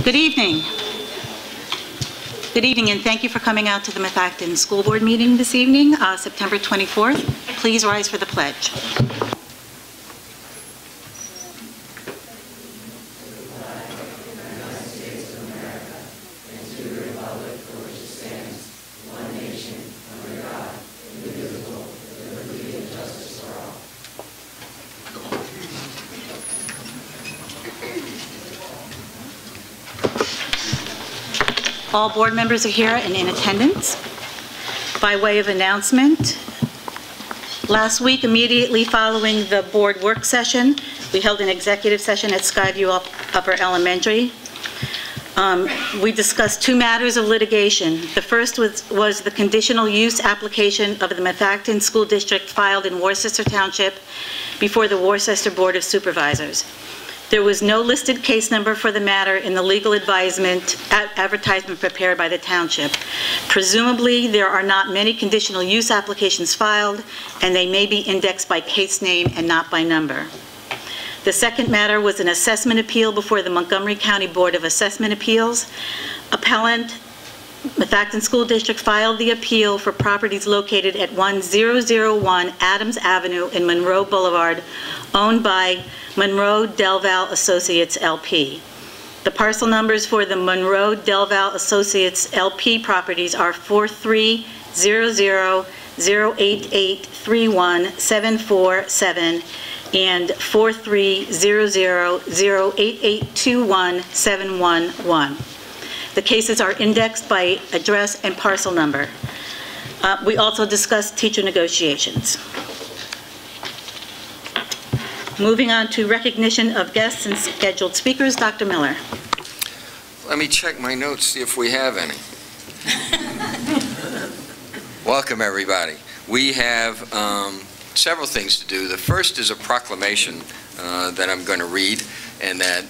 Good evening. Good evening, and thank you for coming out to the Methacton School Board meeting this evening, September 24th. Please rise for the pledge. All board members are here and in attendance. By way of announcement, last week, immediately following the board work session, we held an executive session at Skyview Upper Elementary. We discussed two matters of litigation. The first was the conditional use application of the Methacton School District filed in Worcester Township before the Worcester Board of Supervisors. There was no listed case number for the matter in the legal advisement advertisement prepared by the township. Presumably, there are not many conditional use applications filed, and they may be indexed by case name and not by number. The second matter was an assessment appeal before the Montgomery County Board of Assessment Appeals. Appellant Methacton School District filed the appeal for properties located at 1001 Adams Avenue in Monroe Boulevard, owned by Monroe Delval Associates LP. The parcel numbers for the Monroe Delval Associates LP properties are 4300-08831-747 and 4300-08821-711. The cases are indexed by address and parcel number. We also discussed teacher negotiations. Moving on to recognition of guests and scheduled speakers, Dr. Miller. Let me check my notes, see if we have any. Welcome, everybody. We have several things to do. The first is a proclamation that I'm going to read and that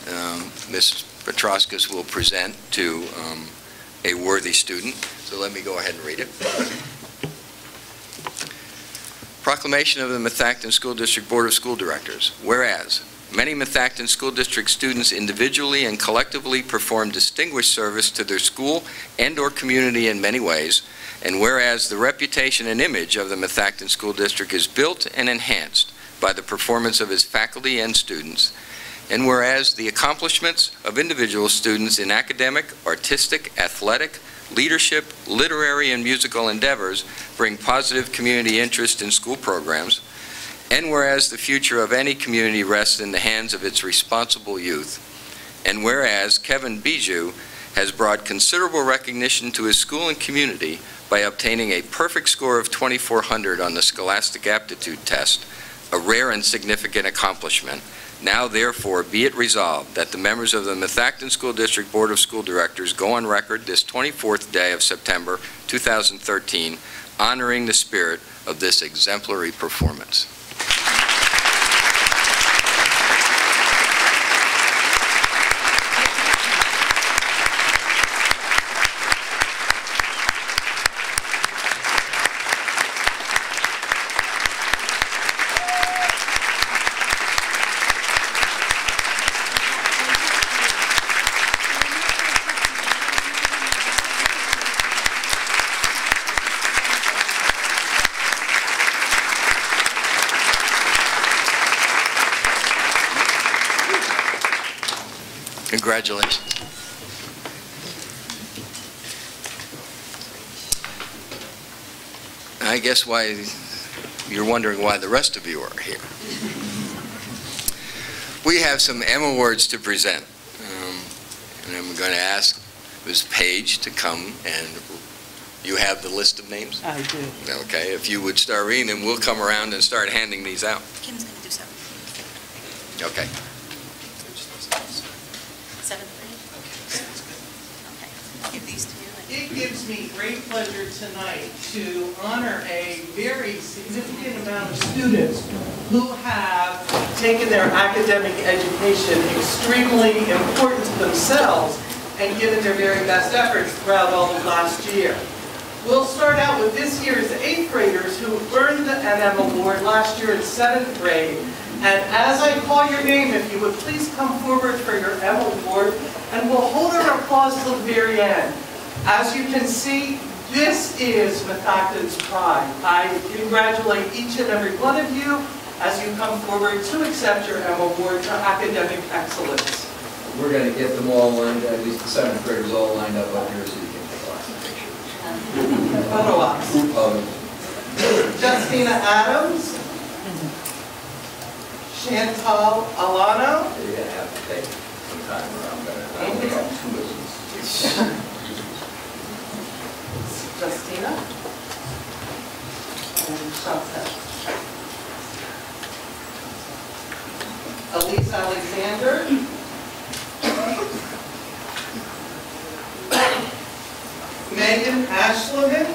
Ms. Petroskas will present to a worthy student. So let me go ahead and read it. Proclamation of the Methacton School District Board of School Directors. Whereas, many Methacton School District students individually and collectively perform distinguished service to their school and/or community in many ways, and whereas the reputation and image of the Methacton School District is built and enhanced by the performance of its faculty and students, and whereas the accomplishments of individual students in academic, artistic, athletic, leadership, literary, and musical endeavors bring positive community interest in school programs, and whereas the future of any community rests in the hands of its responsible youth, and whereas Kevin Bijou has brought considerable recognition to his school and community by obtaining a perfect score of 2400 on the Scholastic Aptitude Test, a rare and significant accomplishment. Now, therefore, be it resolved that the members of the Methacton School District Board of School Directors go on record this 24th day of September 2013, honoring the spirit of this exemplary performance. Congratulations. I guess why you're wondering why the rest of you are here. We have some M awards to present, and I'm going to ask Ms. Page to come, and you have the list of names? I do. Okay, if you would start reading them, we'll come around and start handing these out. Kim's going to do 7th. Okay. 7th grade? Okay. I'll give these to you. It gives me great pleasure tonight to honor a very significant amount of students who have taken their academic education extremely important to themselves and given their very best efforts throughout all of last year. We'll start out with this year's 8th graders who earned the MM Award last year in 7th grade. And as I call your name, if you would please come forward for your M Award, and we'll hold our applause till the very end. As you can see, this is Methacton's pride. I congratulate each and every one of you as you come forward to accept your M Award for academic excellence. We're going to get them all lined up, at least the 7th graders all lined up up here so you can take lots of pictures. Photo ops. Justina Adams. Chantal Alano. You're going to have to take some time around that. Justina. And Chantal. Elise Alexander. Megan Ashleman.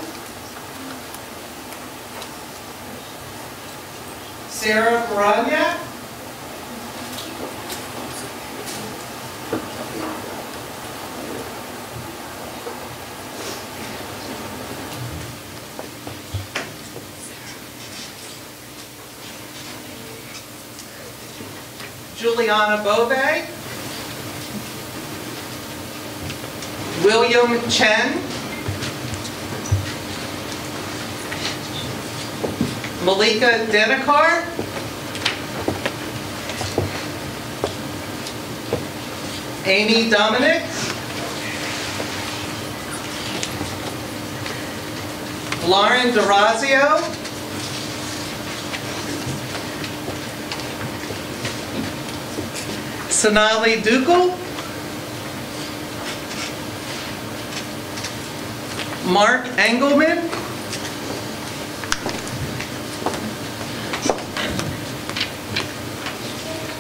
Sarah Baranya. Juliana Bove. William Chen. Malika Denekar. Amy Dominic. Lauren DeRazio. Sonali Dugal. Mark Engelman.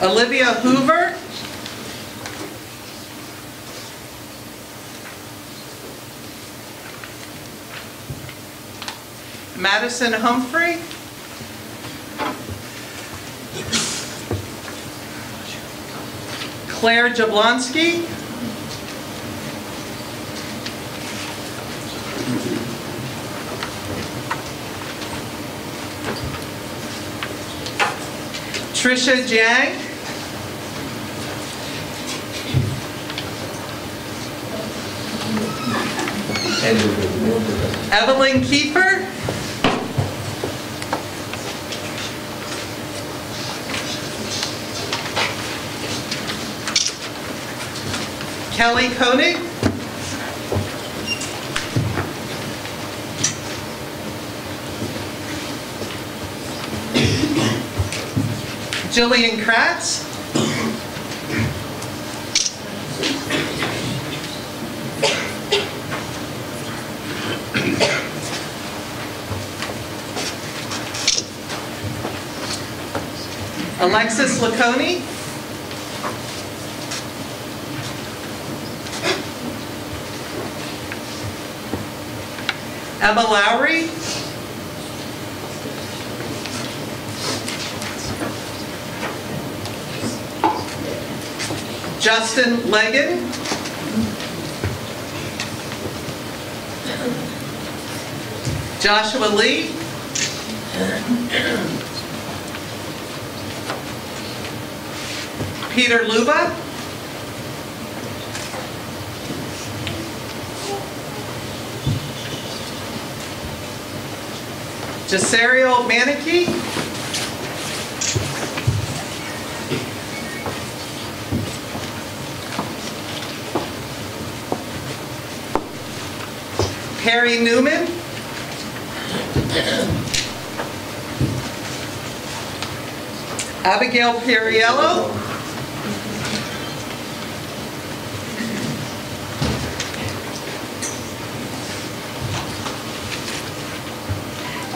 Olivia Hoover. Madison Humphrey. Claire Jablonski. Trisha Jiang. Evelyn Kiefer. Kelly Koenig. Jillian Kratz. Alexis Laconi. Emma Lowry. Justin Legan. Joshua Lee. Peter Luba. Jasario Manicky. Perry Newman. Abigail Piriello.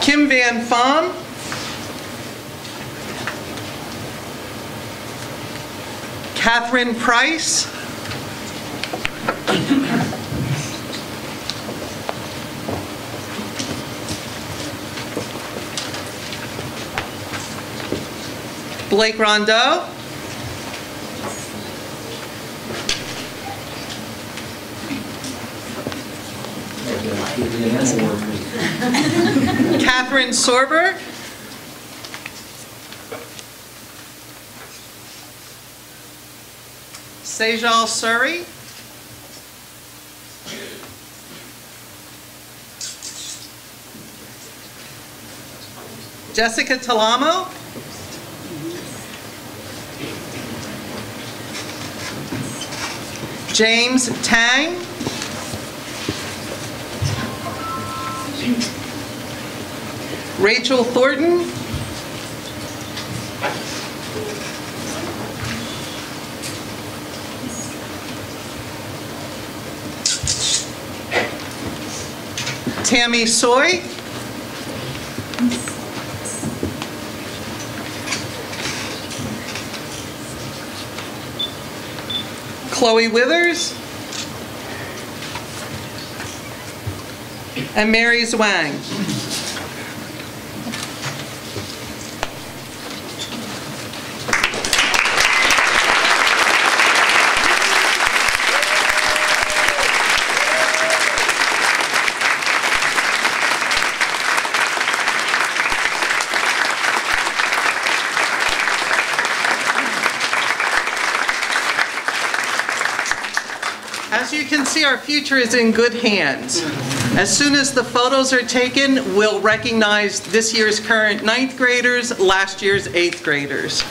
Kim Van Pham. Catherine Price. Blake Rondeau. Catherine Sorber. Sejal Suri. Jessica Talamo. James Tang. Rachel Thornton. Tammy Soy. Chloe Withers. And Mary Zwang. As you can see, our future is in good hands. As soon as the photos are taken, we'll recognize this year's current 9th graders, last year's 8th graders.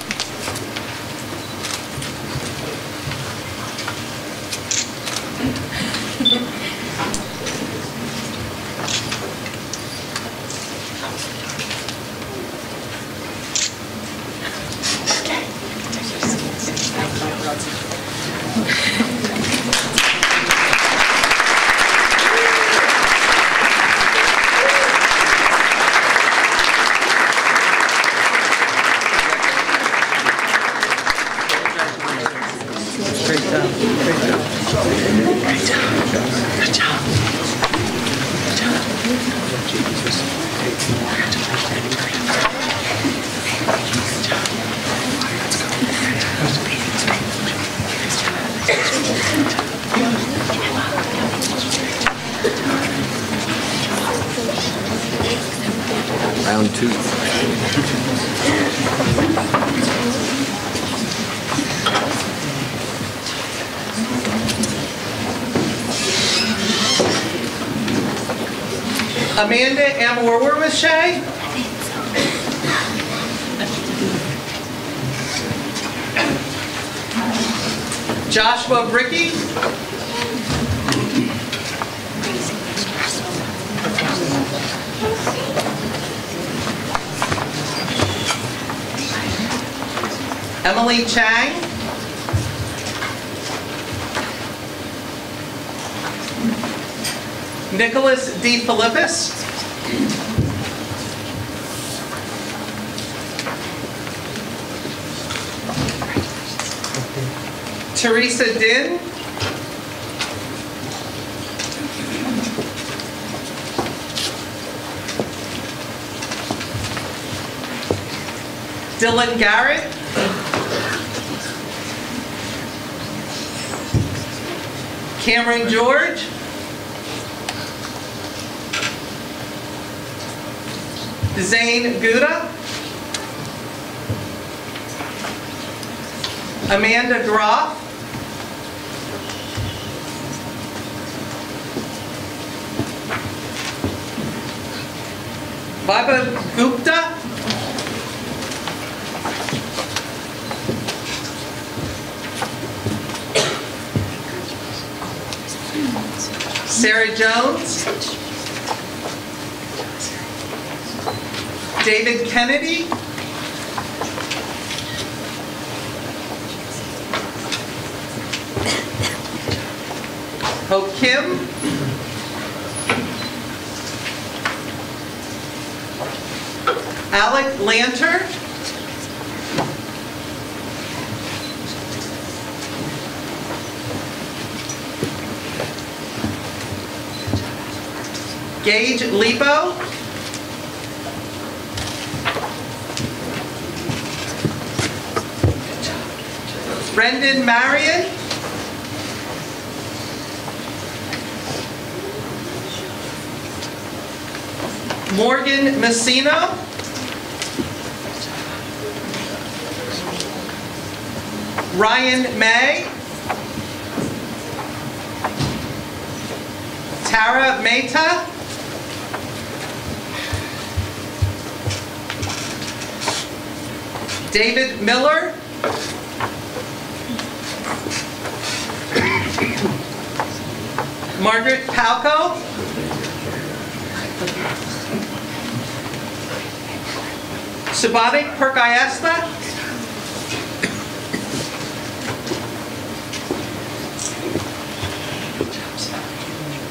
Round 2. Amanda Amorwurmashay. Joshua Bricky. Emily Chang. Nicholas D. Philippus. Teresa Din. Dylan Garrett. Cameron George. Zane Gouda. Amanda Groff. Baba Gupta. Sarah Jones. David Kennedy. Ho Kim. Alec Lanter. Gage Lipo. Brendan Marion. Morgan Messino. Ryan May. Tara Mehta. David Miller. Margaret Palco. Subhadik Perkayesta.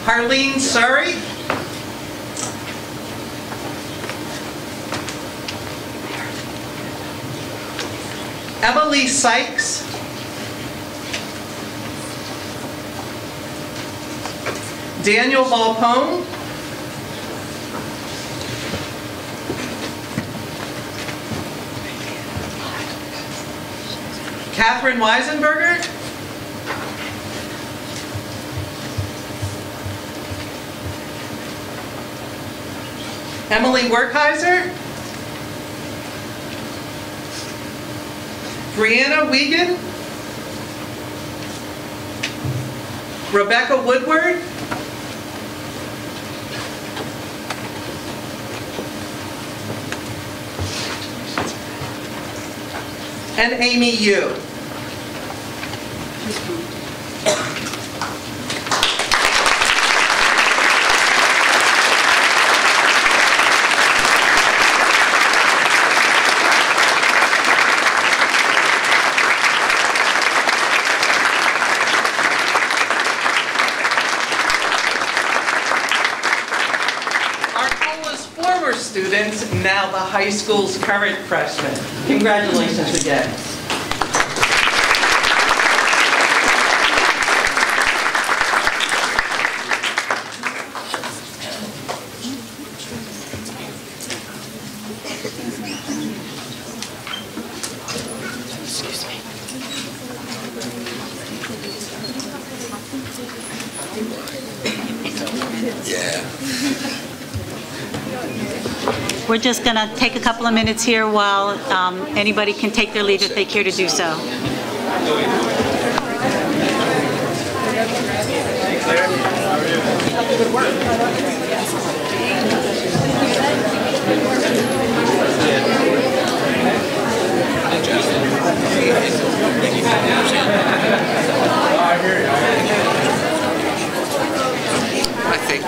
Harleen Surrey. Emily Sykes. Daniel Volpone. Catherine Weisenberger. Emily Werkheiser. Brianna Wiegand. Rebecca Woodward. And Amy Yu. Students, now the high school's current freshmen. Congratulations again. We're just going to take a couple of minutes here while anybody can take their leave if they care to do so. I think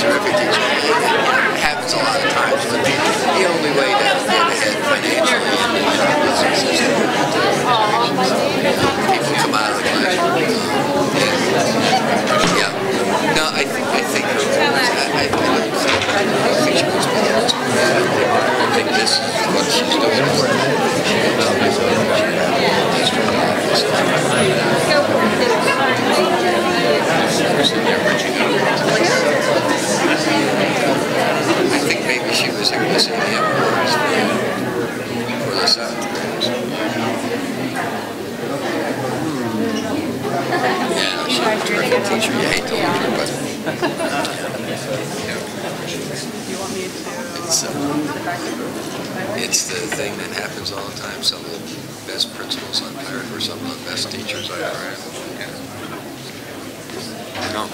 terrific teacher. It happens a lot of times, but the only way to get ahead financially in the business is people come out of the classroom. Yeah. No, I think she was balanced. I think this is what she's I think maybe she was here to see the Emperors for the 7th graders. Yeah, she's a terrific teacher. You hate to lose her, but it's the thing that happens all the time. Some of the best principals I've hired were some of the best teachers I ever had. No.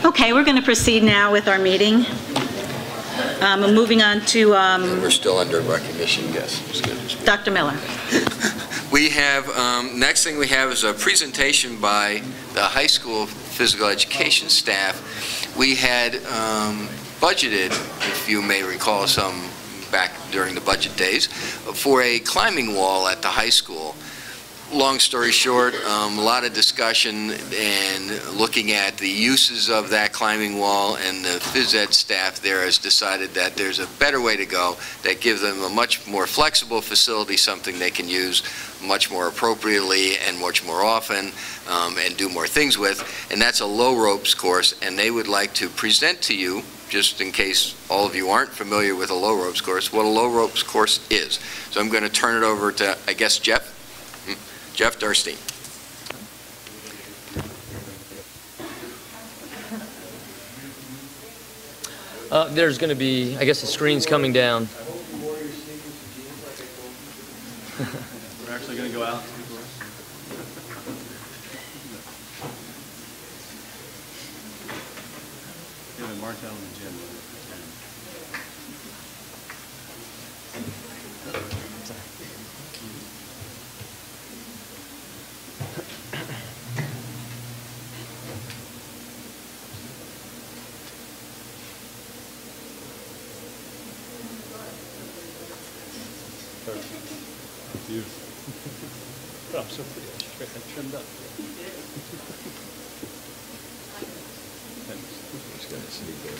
Okay, we're going to proceed now with our meeting. Moving on to We're still under recognition, yes. Dr. Miller. We have, next thing we have is a presentation by the high school physical education staff. We had budgeted, if you may recall some back during the budget days, for a climbing wall at the high school. Long story short, a lot of discussion and looking at the uses of that climbing wall, and the phys ed staff there has decided that there's a better way to go that gives them a much more flexible facility, something they can use much more appropriately and much more often and do more things with, and that's a low ropes course, and they would like to present to you, just in case all of you aren't familiar with a low ropes course, what a low ropes course is. So I'm going to turn it over to, I guess, Jeff Darstein. There's going to be, I guess the screen's coming down. We're actually going to go out. Yeah, they marked out on the gym. I'm so pretty. I trimmed up. Just gonna sneak in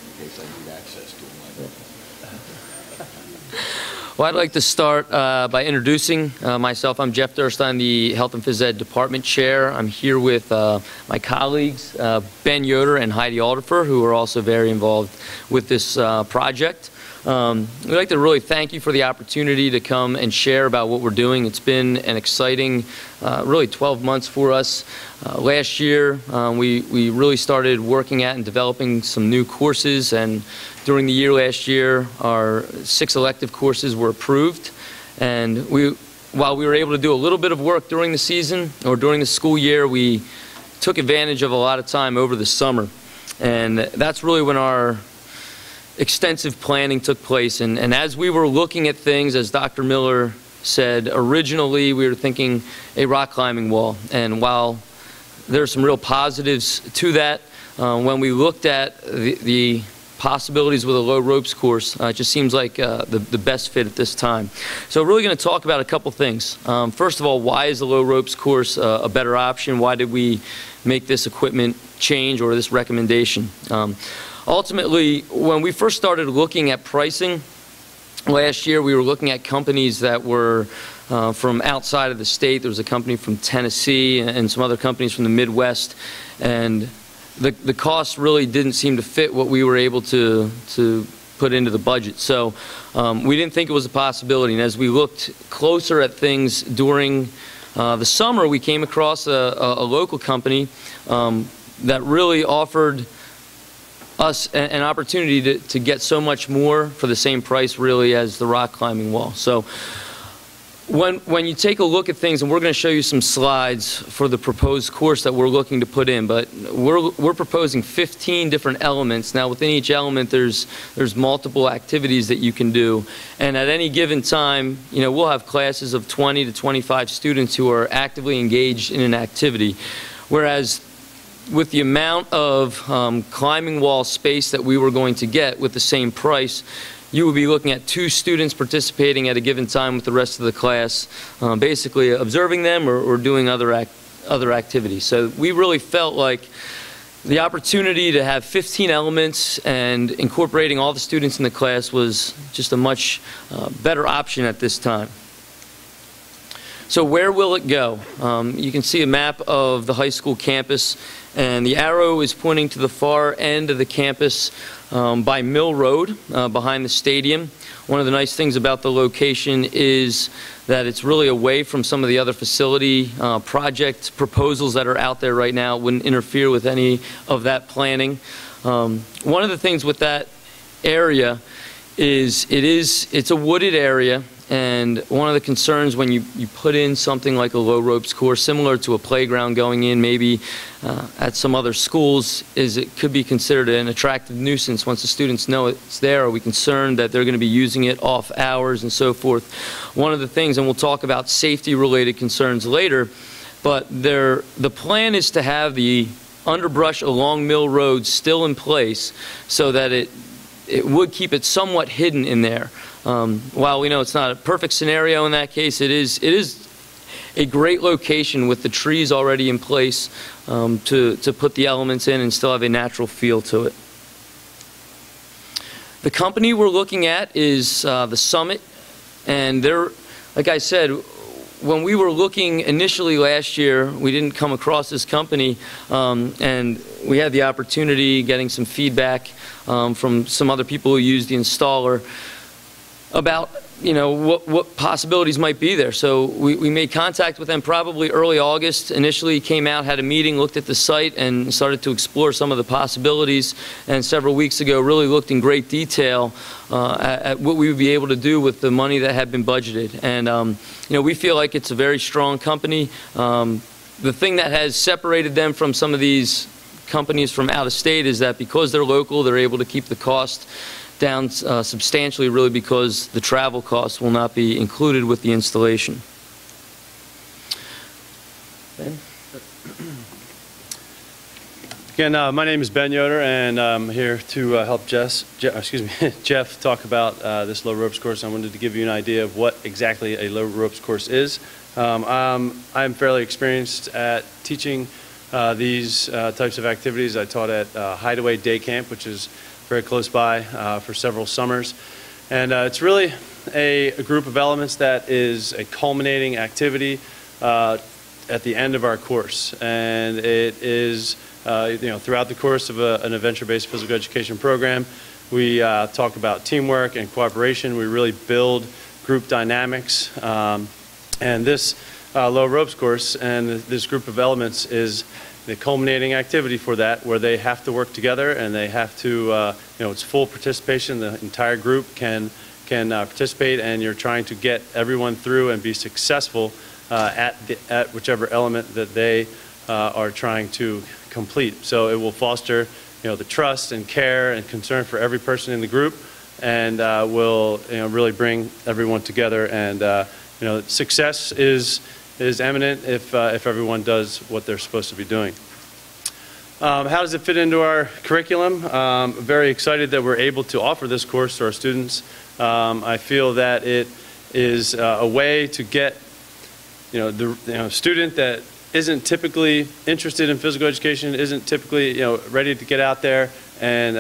in case I need access to them. Well, I'd like to start by introducing myself. I'm Jeff Durst. I'm the Health and Phys Ed Department Chair. I'm here with my colleagues, Ben Yoder and Heidi Alderfer, who are also very involved with this project. We'd like to really thank you for the opportunity to come and share about what we're doing. It's been an exciting, really 12 months for us. Last year, we really started working at and developing some new courses, and during the year last year, our 6 elective courses were approved. And while we were able to do a little bit of work during the season, or during the school year, we took advantage of a lot of time over the summer. And that's really when our extensive planning took place. And as we were looking at things, as Dr. Miller said, originally we were thinking a rock climbing wall. And while there are some real positives to that, when we looked at the possibilities with a low ropes course, it just seems like the best fit at this time. So we're really going to talk about a couple things. First of all, why is the low ropes course a better option? Why did we make this equipment change or this recommendation? Ultimately, when we first started looking at pricing last year, we were looking at companies that were from outside of the state. There was a company from Tennessee and some other companies from the Midwest, and the costs really didn't seem to fit what we were able to put into the budget. So we didn't think it was a possibility. And as we looked closer at things during the summer, we came across a local company that really offered us an opportunity to get so much more for the same price, really, as the rock climbing wall. So when you take a look at things, and we're going to show you some slides for the proposed course that we're looking to put in, but we're proposing 15 different elements. Now, within each element, there's multiple activities that you can do, and at any given time, you know, we'll have classes of 20 to 25 students who are actively engaged in an activity, whereas with the amount of climbing wall space that we were going to get with the same price, you would be looking at 2 students participating at a given time with the rest of the class, basically observing them or doing other activities. So we really felt like the opportunity to have 15 elements and incorporating all the students in the class was just a much better option at this time. So where will it go? You can see a map of the high school campus, and the arrow is pointing to the far end of the campus by Mill Road, behind the stadium. One of the nice things about the location is that it's really away from some of the other facility project proposals that are out there right now. It wouldn't interfere with any of that planning. One of the things with that area is it's a wooded area. And one of the concerns when you put in something like a low ropes course, similar to a playground going in maybe at some other schools, is it could be considered an attractive nuisance once the students know it's there. Are we concerned that they're going to be using it off hours and so forth? One of the things, and we'll talk about safety related concerns later, but the plan is to have the underbrush along Mill Road still in place so that it would keep it somewhat hidden in there. While we know it's not a perfect scenario in that case, it is a great location with the trees already in place to put the elements in and still have a natural feel to it. The company we're looking at is the Summit, and they're, like I said, when we were looking initially last year, we didn't come across this company, and we had the opportunity getting some feedback from some other people who used the installer about you know, what possibilities might be there. So we made contact with them probably early August. Initially came out, had a meeting, looked at the site, and started to explore some of the possibilities. And several weeks ago, really looked in great detail at what we would be able to do with the money that had been budgeted. And, you know, we feel like it's a very strong company. The thing that has separated them from some of these companies from out of state is that because they're local, they're able to keep the cost down substantially, really, because the travel costs will not be included with the installation. Ben? Again, my name is Ben Yoder, and I'm here to help Jeff talk about this low ropes course. I wanted to give you an idea of what exactly a low ropes course is. I'm fairly experienced at teaching these types of activities. I taught at Hideaway Day Camp, which is very close by, for several summers. And it's really a group of elements that is a culminating activity at the end of our course. And it is, you know, throughout the course of an adventure-based physical education program, we talk about teamwork and cooperation. We really build group dynamics. And this low ropes course and this group of elements is the culminating activity for that, where they have to work together and they have to, you know, it's full participation. The entire group can participate, and you're trying to get everyone through and be successful at whichever element that they are trying to complete. So it will foster, you know, the trust and care and concern for every person in the group, and will, you know, really bring everyone together. And you know, success is eminent if everyone does what they're supposed to be doing. How does it fit into our curriculum? Very excited that we're able to offer this course to our students. I feel that it is a way to get, you know, the student that isn't typically interested in physical education, isn't typically, you know, ready to get out there and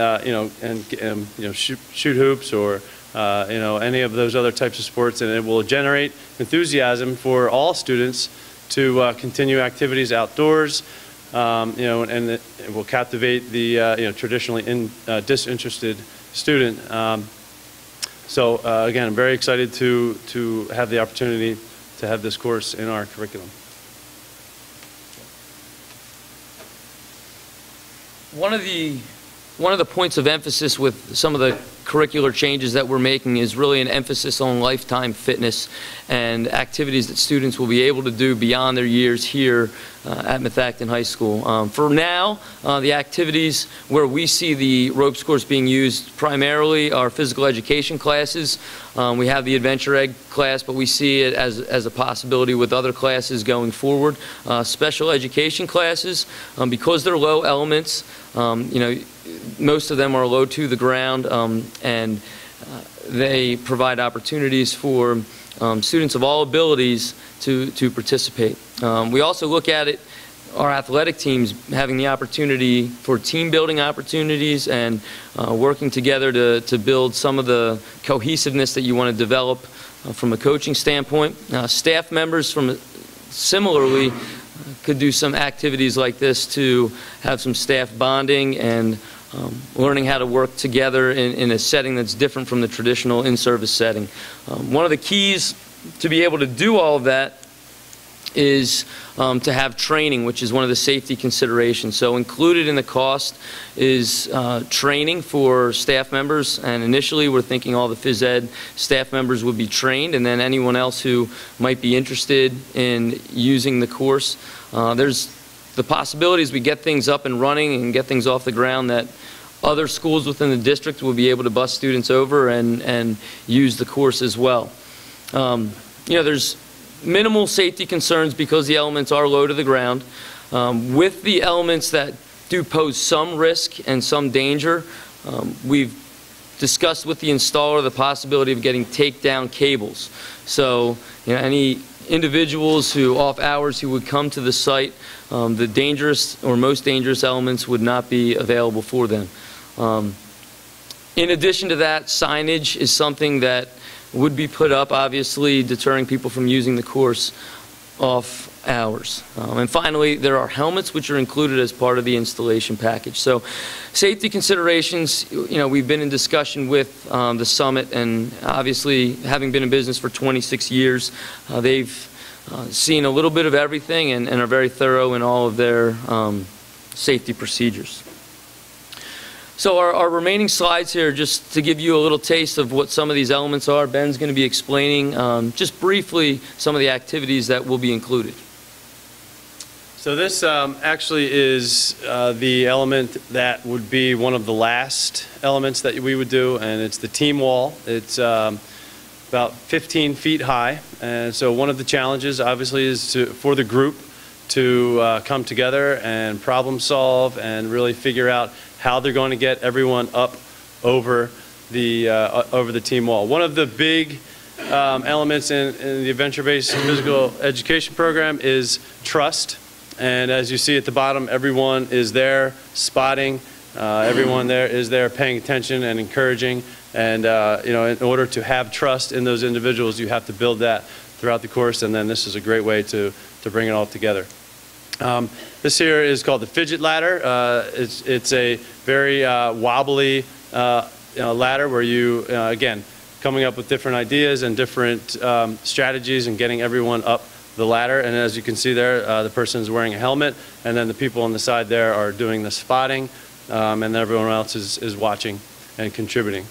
shoot hoops or you know, any of those other types of sports, and it will generate enthusiasm for all students to continue activities outdoors, you know, and it will captivate the you know, traditionally disinterested student. So again, I'm very excited to have the opportunity to have this course in our curriculum. One of the points of emphasis with some of the curricular changes that we're making is really an emphasis on lifetime fitness and activities that students will be able to do beyond their years here at Methacton High School. For now, the activities where we see the ropes course being used primarily are physical education classes. We have the Adventure Egg class, but we see it as a possibility with other classes going forward. Special education classes, because they're low elements, you know, most of them are low to the ground, and they provide opportunities for students of all abilities to participate. We also look at it, our athletic teams having the opportunity for team building opportunities and working together to build some of the cohesiveness that you want to develop from a coaching standpoint. Staff members similarly could do some activities like this to have some staff bonding and learning how to work together in a setting that's different from the traditional in-service setting. One of the keys to be able to do all of that is to have training, which is one of the safety considerations. So included in the cost is training for staff members, and initially we're thinking all the phys ed staff members would be trained, and then anyone else who might be interested in using the course. There's the possibilities we get things up and running and get things off the ground that other schools within the district will be able to bus students over and use the course as well. You know, there's minimal safety concerns because the elements are low to the ground. With the elements that do pose some risk and some danger, we've discussed with the installer the possibility of getting takedown cables. So, you know, any individuals who off hours who would come to the site, the dangerous or most dangerous elements would not be available for them. In addition to that, signage is something that would be put up, obviously deterring people from using the course off hours. And finally, there are helmets which are included as part of the installation package. So safety considerations, we've been in discussion with the Summit, and obviously having been in business for 26 years, they've seen a little bit of everything and are very thorough in all of their safety procedures. So our remaining slides here, just to give you a little taste of what some of these elements are. Ben's going to be explaining just briefly some of the activities that will be included. So this actually is the element that would be one of the last elements that we would do, and it's the team wall. It's about 15 feet high, and so one of the challenges obviously is for the group to come together and problem solve and really figure out how they're going to get everyone up over the team wall. One of the big elements in the adventure-based physical education program is trust. And as you see at the bottom, everyone is there spotting. Everyone there is there paying attention and encouraging. And in order to have trust in those individuals, you have to build that throughout the course. And then this is a great way to bring it all together. This here is called the fidget ladder. It's a very wobbly ladder where you, again, coming up with different ideas and different strategies and getting everyone up the ladder. And as you can see there, the person is wearing a helmet, and then the people on the side there are doing the spotting, and everyone else is watching and contributing.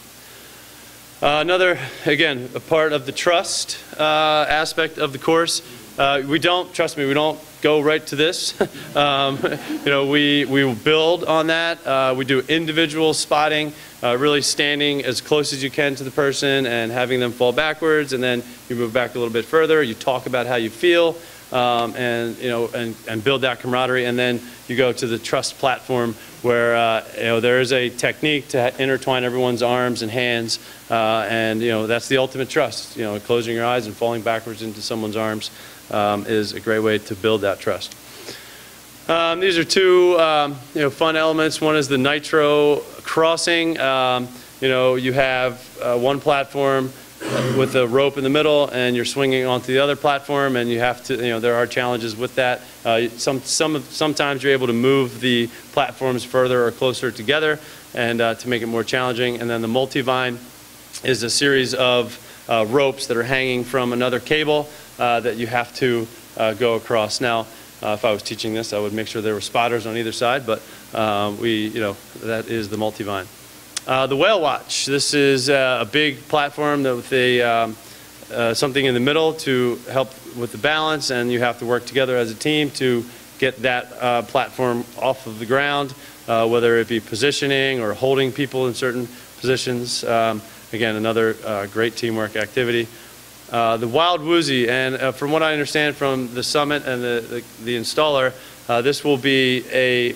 Another, again, a part of the trust aspect of the course. Trust me, we don't go right to this. We will build on that. We do individual spotting, really standing as close as you can to the person and having them fall backwards, and then you move back a little bit further. You talk about how you feel, and build that camaraderie, and then you go to the trust platform where there is a technique to intertwine everyone's arms and hands, and that's the ultimate trust. Closing your eyes and falling backwards into someone's arms is a great way to build that trust. These are two fun elements. One is the nitro crossing. You have one platform with a rope in the middle, and you're swinging onto the other platform, and you have to, there are challenges with that. Sometimes you're able to move the platforms further or closer together, and to make it more challenging. And then the multivine is a series of ropes that are hanging from another cable that you have to go across. Now, if I was teaching this, I would make sure there were spotters on either side, but that is the multivine. The whale watch. This is a big platform with something in the middle to help with the balance, and you have to work together as a team to get that platform off of the ground, whether it be positioning or holding people in certain positions. Again, another great teamwork activity. The Wild Woozy, and from what I understand from the Summit and the installer, this will be a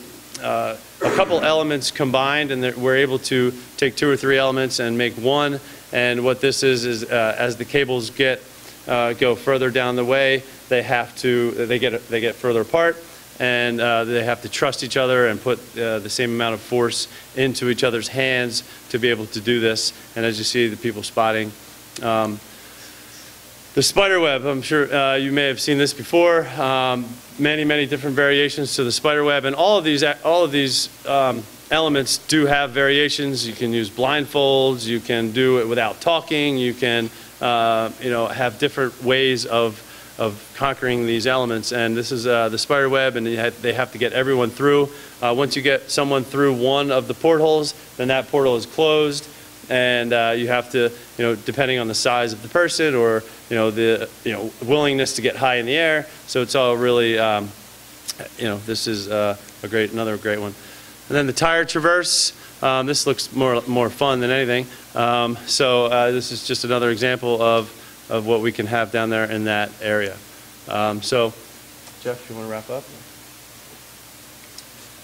couple elements combined, and we're able to take 2 or 3 elements and make one. And what this is as the cables go further down the way, they get further apart, and they have to trust each other and put the same amount of force into each other's hands to be able to do this. And as you see, the people spotting. The spider web, I'm sure you may have seen this before. Many different variations to the spider web, and all of these elements do have variations. You can use blindfolds, you can do it without talking, you can have different ways of conquering these elements. And this is the spider web, and they have to get everyone through. Once you get someone through one of the portholes, then that portal is closed, and you have to, depending on the size of the person or the willingness to get high in the air. So it's all really, this is another great one. And then the tire traverse. This looks more fun than anything. This is just another example of what we can have down there in that area. So, Jeff, you want to wrap up?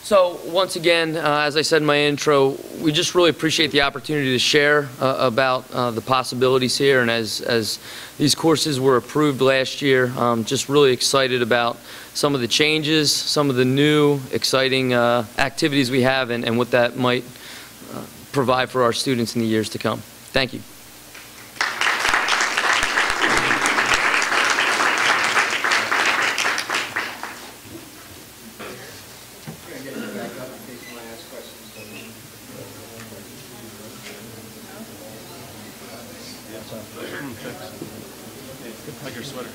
So once again, as I said in my intro, we just really appreciate the opportunity to share about the possibilities here. And as these courses were approved last year, just really excited about some of the changes, some of the new exciting activities we have, and what that might provide for our students in the years to come. Thank you. Like your sweater.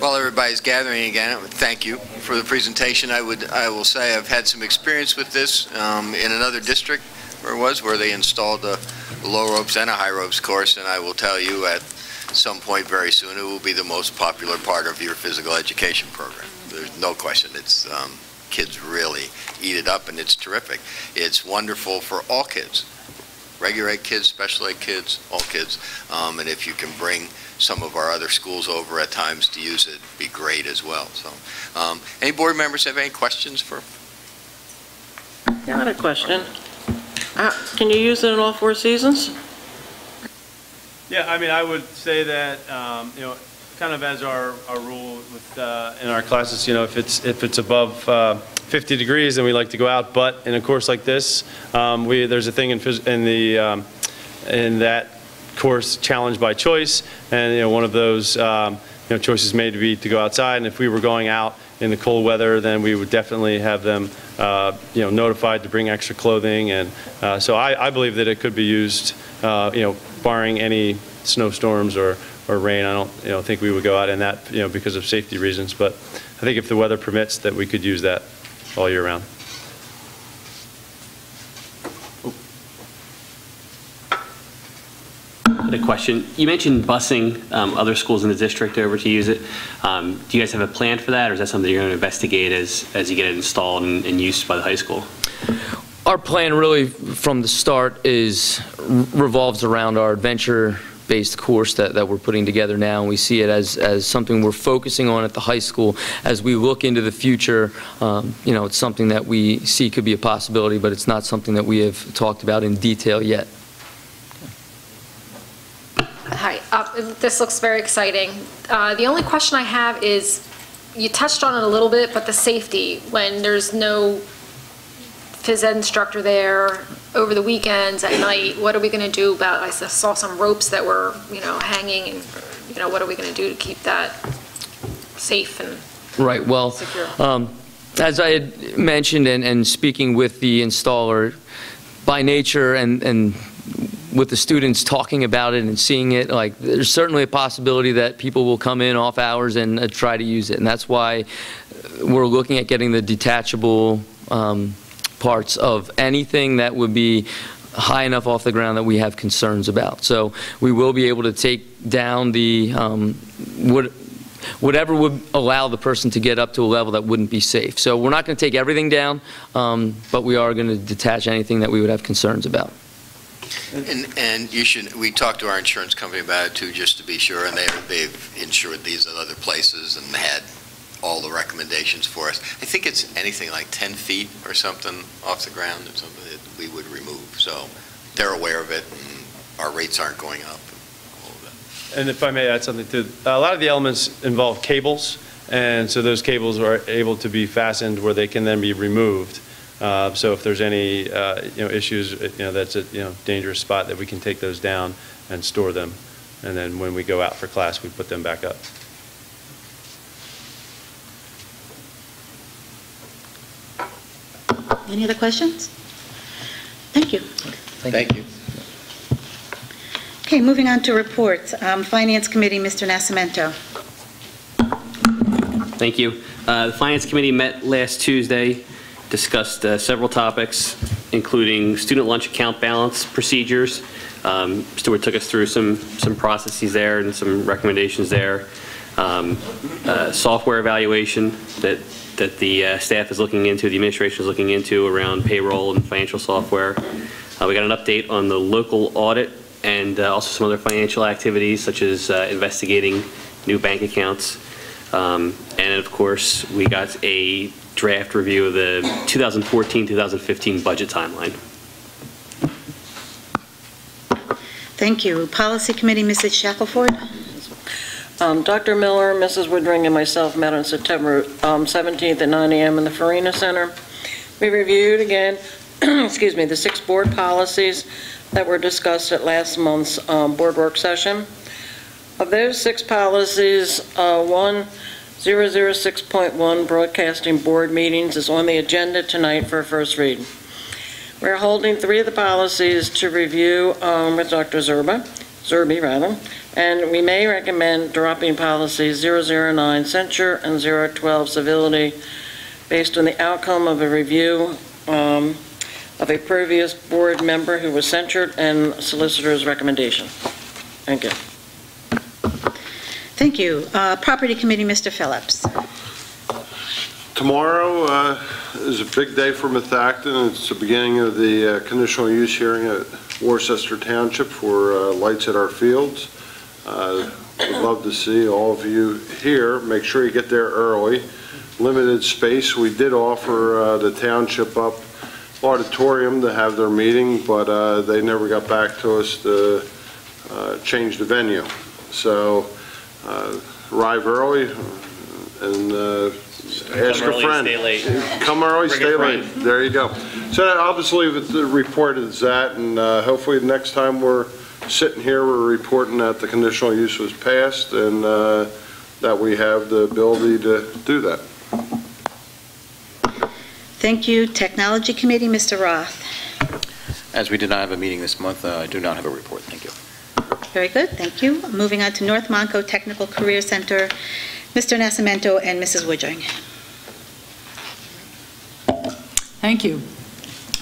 While everybody's gathering again, thank you for the presentation. I will say I've had some experience with this in another district where they installed a low ropes and a high ropes course, and I will tell you at some point very soon it will be the most popular part of your physical education program. There's no question. It's kids really eat it up, and it's terrific. It's wonderful for all kids, regular ed kids, special ed kids, all kids, and if you can bring some of our other schools over at times to use it, it'd be great as well. So, any board members have any questions for? Yeah, I had a question. Can you use it in all 4 seasons? Yeah, I mean, I would say that, you know, kind of as our rule with, in our classes, you know, if it's above 50 degrees, then we like to go out. But in a course like this, there's a thing in that course, challenge by choice, and you know, one of those choices made to be to go outside. And if we were going out in the cold weather, then we would definitely have them notified to bring extra clothing. And so I believe that it could be used, barring any snowstorms or rain. I don't think we would go out in that because of safety reasons. But I think if the weather permits, that we could use that all year round. A question. You mentioned busing other schools in the district over to use it. Do you guys have a plan for that, or is that something you're going to investigate as you get it installed and used by the high school? Our plan really from the start revolves around our adventure-based course that we're putting together now, and we see it as something we're focusing on at the high school. As we look into the future, it's something that we see could be a possibility, but it's not something that we have talked about in detail yet. Hi, this looks very exciting. The only question I have is, you touched on it a little bit, but the safety, when there's no phys ed instructor there over the weekends at night, what are we going to do about, I saw some ropes that were, hanging, and, what are we going to do to keep that safe and right, well, secure? As I had mentioned and speaking with the installer, by nature and with the students talking about it and seeing it, like, there's certainly a possibility that people will come in off hours and try to use it, and that's why we're looking at getting the detachable parts of anything that would be high enough off the ground that we have concerns about. So we will be able to take down the whatever would allow the person to get up to a level that wouldn't be safe. So we're not going to take everything down, but we are going to detach anything that we would have concerns about. And we talked to our insurance company about it too, just to be sure, and they've insured these at other places and had all the recommendations for us. I think it's anything like 10 feet or something off the ground or something that we would remove. So they're aware of it, and our rates aren't going up. And all of that. And if I may add something too, a lot of the elements involve cables, and so those cables are able to be fastened where they can then be removed. So if there's any issues, that's a dangerous spot, that we can take those down and store them, and then when we go out for class, we put them back up. Any other questions? Thank you. Thank you. Okay, moving on to reports. Finance Committee, Mr. Nascimento. Thank you. The Finance Committee met last Tuesday, discussed several topics, including student lunch account balance procedures. Stuart took us through some processes there and some recommendations there. Software evaluation that the staff is looking into, the administration is looking into around payroll and financial software. We got an update on the local audit and also some other financial activities, such as investigating new bank accounts. And of course, we got a draft review of the 2014-2015 budget timeline. Thank you. Policy Committee, Mrs. Shackelford. Dr. Miller, Mrs. Woodring, and myself met on September 17th at 9 a.m. in the Farina Center. We reviewed again, excuse me, the 6 board policies that were discussed at last month's board work session. Of those 6 policies, one 006.1 Broadcasting Board meetings is on the agenda tonight for a first read. We're holding 3 of the policies to review with Dr. Zerby, and we may recommend dropping policies 009 censure and 012 civility based on the outcome of a review of a previous board member who was censured and solicitor's recommendation. Thank you. Thank you. Property Committee, Mr. Phillips. Tomorrow is a big day for Methacton. It's the beginning of the conditional use hearing at Worcester Township for lights at our fields. Would love to see all of you here. Make sure you get there early. Limited space. We did offer the township up auditorium to have their meeting, but they never got back to us to change the venue. So arrive early and ask a friend. Stay late. Come early, Bring stay late. There you go. So obviously the report is that, and hopefully the next time we're sitting here, we're reporting that the conditional use was passed and that we have the ability to do that. Thank you. Technology Committee, Mr. Roth. As we did not have a meeting this month, I do not have a report. Thank you. Very good. Thank you. Moving on to North Monco Technical Career Center, Mr. Nascimento and Mrs. Woodring. Thank you.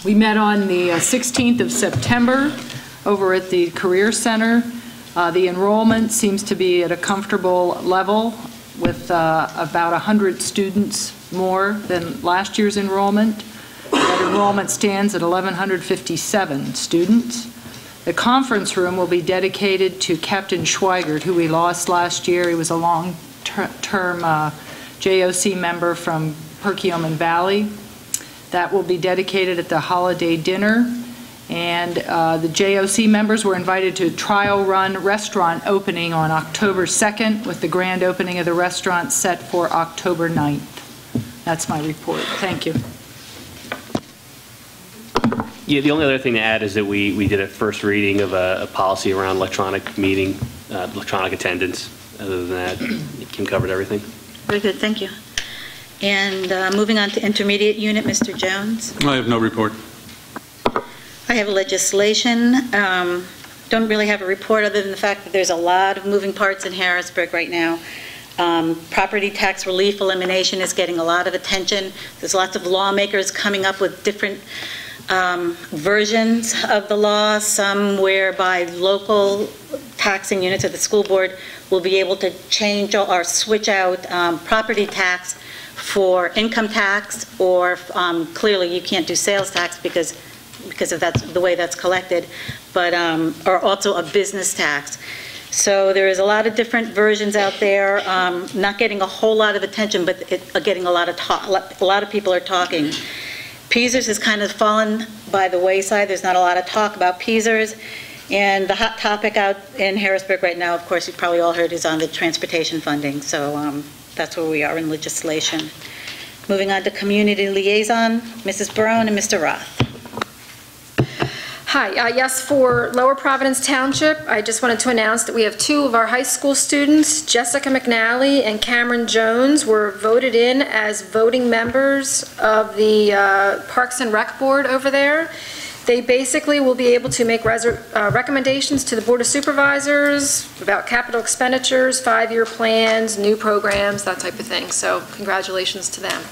We met on the 16th of September over at the Career Center. The enrollment seems to be at a comfortable level with about 100 students more than last year's enrollment. That enrollment stands at 1,157 students. The conference room will be dedicated to Captain Schweigert, who we lost last year. He was a long-term JOC member from Perkiomen Valley. That will be dedicated at the holiday dinner. And the JOC members were invited to a trial run restaurant opening on October 2nd, with the grand opening of the restaurant set for October 9th. That's my report. Thank you. Yeah, the only other thing to add is that we did a first reading of a policy around electronic meeting, electronic attendance. Other than that, Kim covered everything. Very good. Thank you. And moving on to Intermediate Unit, Mr. Jones. I have no report. I have legislation. Don't really have a report other than the fact that there's a lot of moving parts in Harrisburg right now. Property tax relief elimination is getting a lot of attention. There's lots of lawmakers coming up with different versions of the law, some whereby local taxing units of the school board will be able to change or switch out property tax for income tax, or clearly you can't do sales tax because of the way that's collected, but or also a business tax. So there is a lot of different versions out there, not getting a whole lot of attention, but getting a lot of talk. A lot of people are talking. PSERS has kind of fallen by the wayside. There's not a lot of talk about PSERS. And the hot topic out in Harrisburg right now, of course, you've probably all heard, is on the transportation funding. So that's where we are in legislation. Moving on to Community Liaison, Mrs. Barone and Mr. Roth. Hi, yes, for Lower Providence Township, I just wanted to announce that we have 2 of our high school students, Jessica McNally and Cameron Jones, were voted in as voting members of the Parks and Rec Board over there. They basically will be able to make recommendations to the Board of Supervisors about capital expenditures, 5-year plans, new programs, that type of thing. So congratulations to them.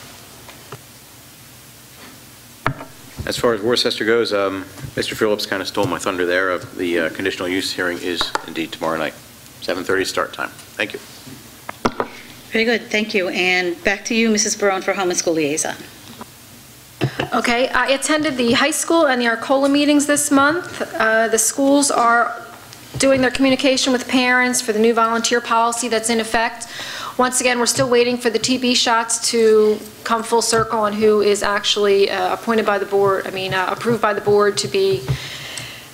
As far as Worcester goes, Mr. Phillips kind of stole my thunder there. The conditional use hearing is indeed tomorrow night, 7:30 start time. Thank you. Very good, thank you. And back to you, Mrs. Barone, for Home and School Liaison. Okay, I attended the high school and the Arcola meetings this month. The schools are doing their communication with parents for the new volunteer policy that's in effect. Once again, we're still waiting for the TB shots to come full circle on who is actually appointed by the board, approved by the board to be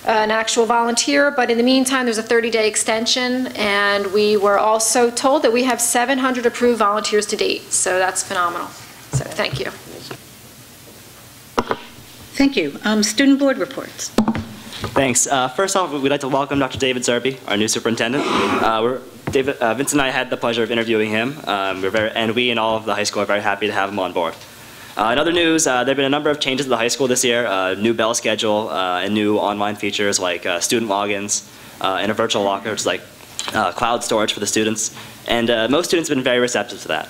an actual volunteer. But in the meantime, there's a 30-day extension, and we were also told that we have 700 approved volunteers to date. So that's phenomenal. So thank you. Thank you. Student board reports. Thanks. First off, we'd like to welcome Dr. David Zerbe, our new superintendent. Vince and I had the pleasure of interviewing him, and we and all of the high school are very happy to have him on board. In other news, there have been a number of changes to the high school this year, new bell schedule, and new online features like student logins, and a virtual locker, which is like cloud storage for the students. And most students have been very receptive to that.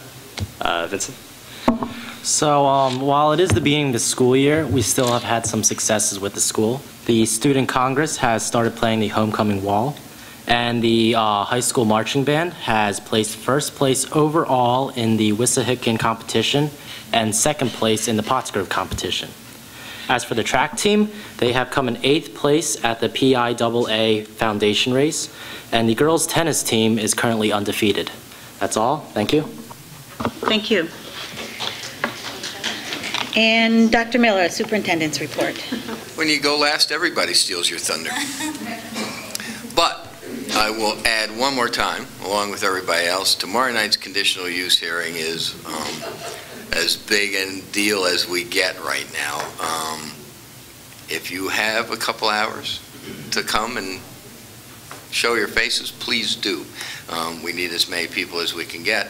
Vincent? So while it is the beginning of the school year, we still have had some successes with the school. The Student Congress has started playing the Homecoming Wall, and the high school marching band has placed first place overall in the Wissahickon competition and second place in the Pottsgrove competition. As for the track team, they have come in 8th place at the PIAA Foundation race, and the girls tennis team is currently undefeated. That's all. Thank you. Thank you. And Dr. Miller, Superintendent's report. When you go last, everybody steals your thunder. But I will add one more time, along with everybody else, tomorrow night's conditional use hearing is as big a deal as we get right now. If you have a couple hours to come and show your faces, please do. We need as many people as we can get.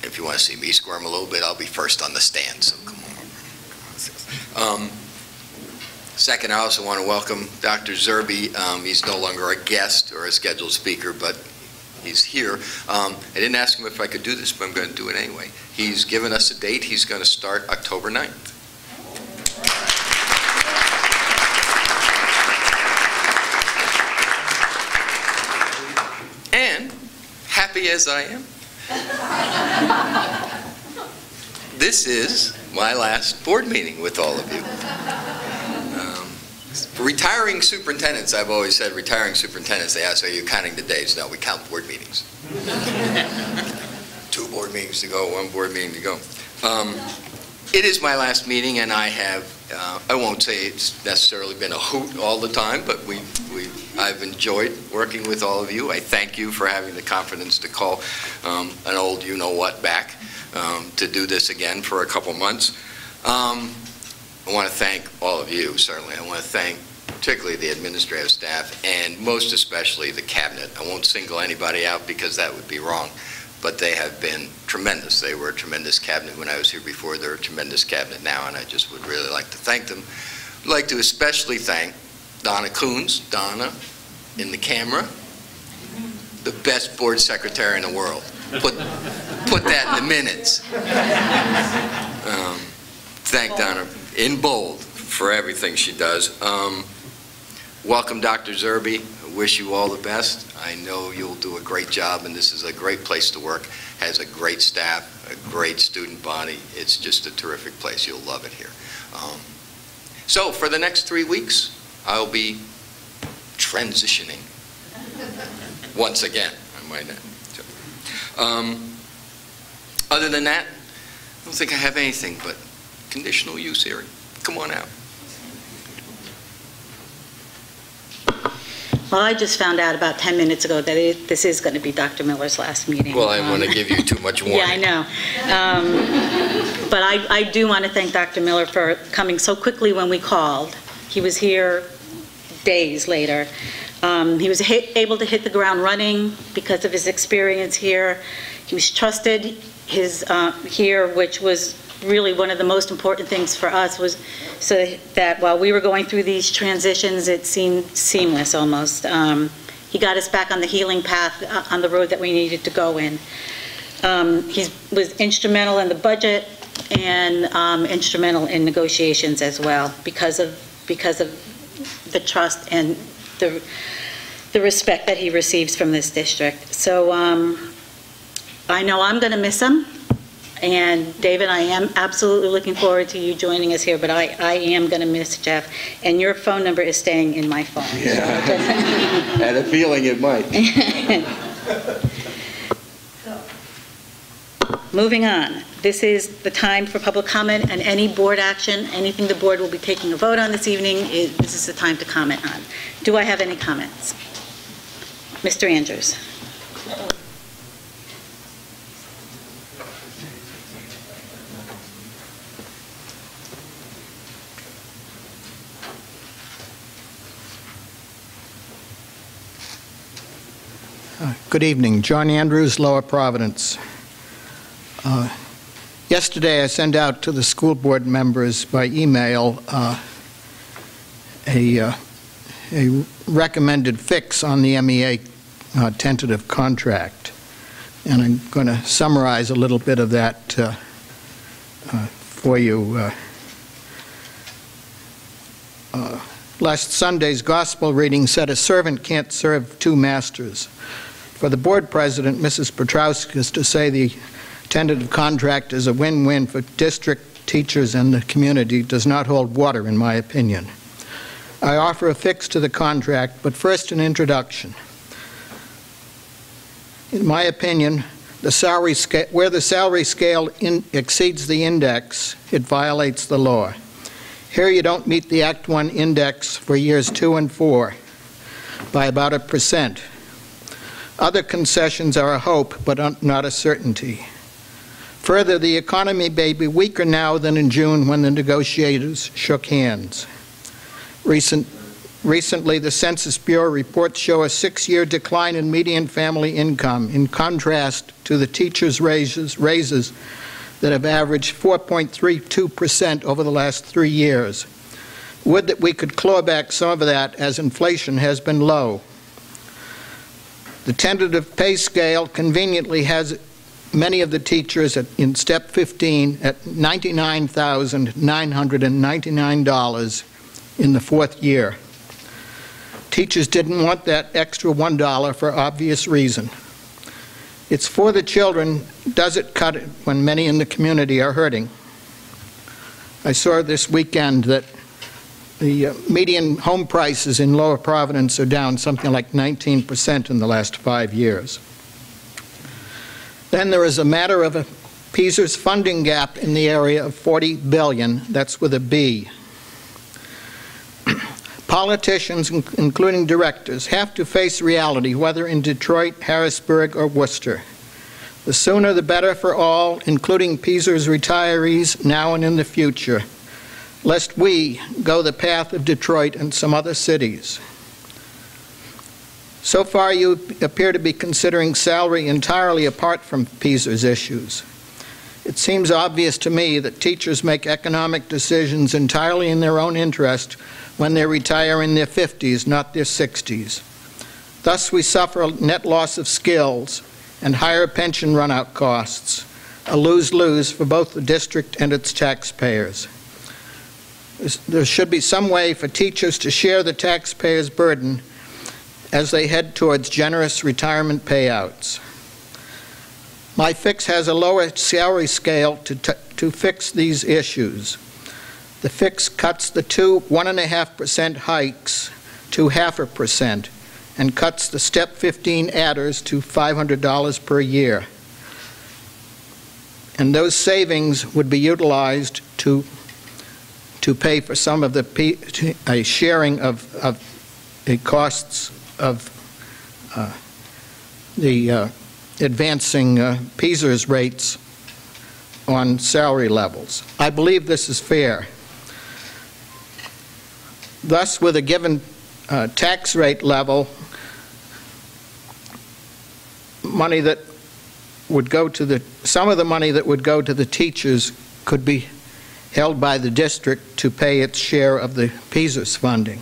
If you want to see me squirm a little bit, I'll be first on the stand, so come on. Second, I also want to welcome Dr. Zerbe. He's no longer a guest or a scheduled speaker, but he's here. I didn't ask him if I could do this, but I'm going to do it anyway. He's given us a date. He's going to start October 9th. And happy as I am, this is my last board meeting with all of you. Retiring superintendents, I've always said, retiring superintendents, they ask, are you counting the days? No, we count board meetings. 2 board meetings to go, 1 board meeting to go. It is my last meeting, and I have, I won't say it's necessarily been a hoot all the time, but I've enjoyed working with all of you. I thank you for having the confidence to call an old you-know-what back to do this again for a couple months. I want to thank all of you, certainly. I want to thank particularly the administrative staff and most especially the cabinet. I won't single anybody out because that would be wrong, but they have been tremendous. They were a tremendous cabinet when I was here before. They're a tremendous cabinet now, and I just would really like to thank them. I'd like to especially thank Donna Coons, Donna in the camera, the best board secretary in the world. Put that in the minutes. Thank Donna in bold for everything she does. Welcome, Dr. Zerbe. I wish you all the best. I know you'll do a great job, and this is a great place to work. Has a great staff, a great student body. It's just a terrific place. You'll love it here. So for the next 3 weeks, I'll be transitioning once again. I might add. Other than that, I don't think I have anything but conditional use hearing. Come on out. Well, I just found out about 10 minutes ago that this is going to be Dr. Miller's last meeting. Well, I want to give you too much warning. Yeah, I know. But I do want to thank Dr. Miller for coming so quickly when we called. He was here days later. He was able to hit the ground running because of his experience here. He was trusted here, which was really one of the most important things for us, was so that while we were going through these transitions, it seemed seamless almost. He got us back on the healing path, on the road that we needed to go in. He was instrumental in the budget and instrumental in negotiations as well because of the trust and the respect that he receives from this district. So I know I'm going to miss him. And David, I am absolutely looking forward to you joining us here, but I am going to miss Jeff. And your phone number is staying in my phone. Yeah. I had a feeling it might. Moving on. This is the time for public comment and any board action, anything the board will be taking a vote on this evening, this is the time to comment on. Do I have any comments? Mr. Andrews. Good evening. John Andrews, Lower Providence. Yesterday, I sent out to the school board members by email a recommended fix on the MEA tentative contract. And I'm going to summarize a little bit of that for you. Last Sunday's gospel reading said, "A servant can't serve two masters." For the board president, Mrs. Petrauskas, to say the tentative contract is a win-win for district teachers and the community does not hold water, in my opinion. I offer a fix to the contract, but first an introduction. In my opinion, where the salary scale exceeds the index, it violates the law. Here you don't meet the Act 1 index for years 2 and 4 by about 1%. Other concessions are a hope, but not a certainty. Further, the economy may be weaker now than in June when the negotiators shook hands. Recently, the Census Bureau reports show a 6-year decline in median family income, in contrast to the teachers' raises that have averaged 4.32% over the last 3 years. Would that we could claw back some of that, as inflation has been low. The tentative pay scale conveniently has many of the teachers in step 15 at $99,999 in the 4th year. Teachers didn't want that extra $1 for obvious reason. It's for the children. Does it cut it when many in the community are hurting? I saw this weekend that the median home prices in Lower Providence are down something like 19% in the last 5 years. Then there is a matter of a PSERS funding gap in the area of $40 billion. That's with a B. Politicians, including directors, have to face reality, whether in Detroit, Harrisburg, or Worcester. The sooner the better for all, including PSERS retirees now and in the future, lest we go the path of Detroit and some other cities. So far, you appear to be considering salary entirely apart from PSERS issues. It seems obvious to me that teachers make economic decisions entirely in their own interest when they retire in their 50s, not their 60s. Thus, we suffer a net loss of skills and higher pension runout costs, a lose-lose for both the district and its taxpayers. There should be some way for teachers to share the taxpayers' burden as they head towards generous retirement payouts. My fix has a lower salary scale to fix these issues. The fix cuts the two 1.5% hikes to 0.5% and cuts the step 15 adders to $500 per year. And those savings would be utilized to pay for some of the sharing of the costs of the advancing PSERS rates on salary levels. I believe this is fair. Thus, with a given tax rate level, money that would go to some of the money that would go to the teachers could be held by the district to pay its share of the PSERS funding.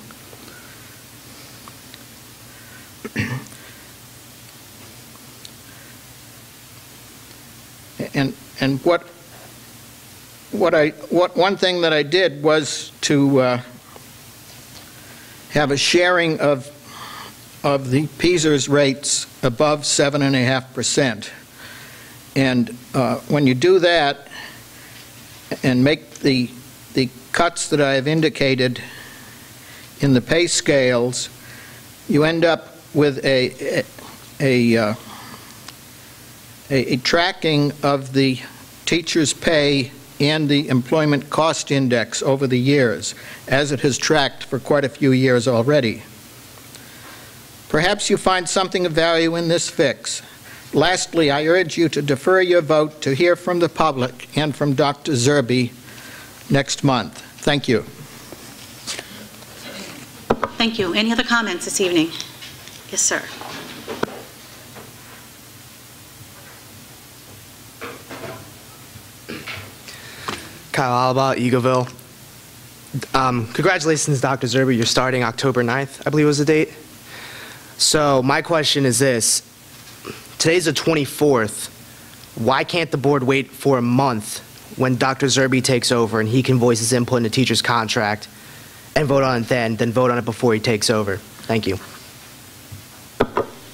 And one thing that I did was to have a sharing of the PSERS rates above 7.5%. And when you do that and make the cuts that I have indicated in the pay scales, you end up with a tracking of the teacher's pay and the employment cost index over the years, as it has tracked for quite a few years already. Perhaps you find something of value in this fix. Lastly, I urge you to defer your vote to hear from the public and from Dr. Zerbe next month. Thank you. Thank you. Any other comments this evening? Yes, sir. Kyle Alaba, Eagleville. Congratulations, Dr. Zerby. You're starting October 9th, I believe was the date. So my question is this. Today's the 24th. Why can't the board wait for a month when Dr. Zerby takes over and he can voice his input in the teacher's contract and vote on it then vote on it before he takes over? Thank you.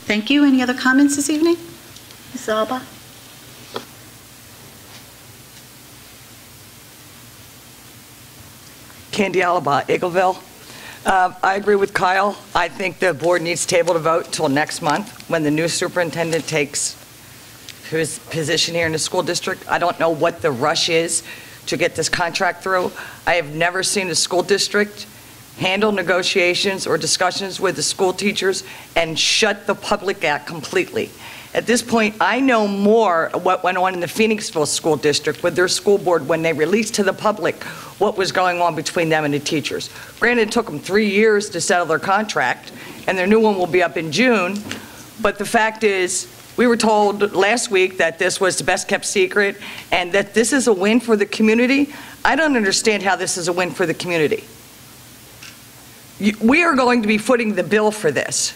Thank you. Any other comments this evening? Ms. Alba? Candy Alaba, Eagleville. I agree with Kyle. I think the board needs to table to vote until next month when the new superintendent takes his position here in the school district. I don't know what the rush is to get this contract through. I have never seen a school district handle negotiations or discussions with the school teachers and shut the public out completely. At this point, I know more what went on in the Phoenixville School District with their school board when they released to the public what was going on between them and the teachers. Granted, it took them 3 years to settle their contract, and their new one will be up in June, but the fact is, we were told last week that this was the best kept secret and that this is a win for the community. I don't understand how this is a win for the community. We are going to be footing the bill for this.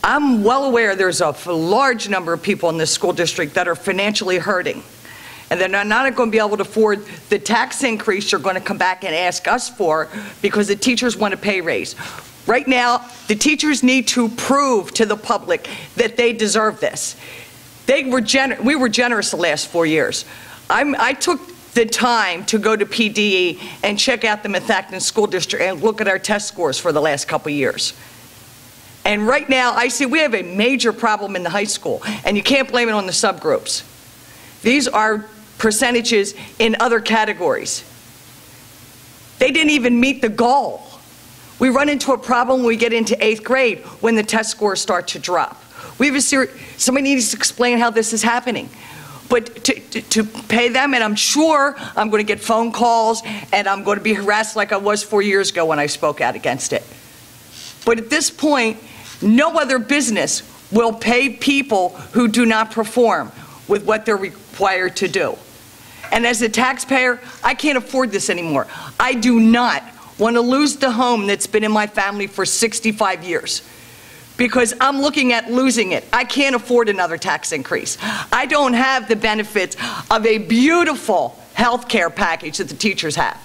I'm well aware there's a large number of people in this school district that are financially hurting, and they're not going to be able to afford the tax increase you're going to come back and ask us for because the teachers want a pay raise. Right now, the teachers need to prove to the public that they deserve this. We were generous the last 4 years. I took the time to go to PDE and check out the Methacton School District and look at our test scores for the last couple of years. And right now, I see we have a major problem in the high school, and you can't blame it on the subgroups. These are percentages in other categories. They didn't even meet the goal. We run into a problem when we get into 8th grade when the test scores start to drop. Somebody needs to explain how this is happening. But to pay them, and I'm sure I'm going to get phone calls, and I'm going to be harassed like I was 4 years ago when I spoke out against it. But at this point, no other business will pay people who do not perform with what they're required to do. And as a taxpayer, I can't afford this anymore. I do not want to lose the home that's been in my family for 65 years because I'm looking at losing it. I can't afford another tax increase. I don't have the benefits of a beautiful health care package that the teachers have.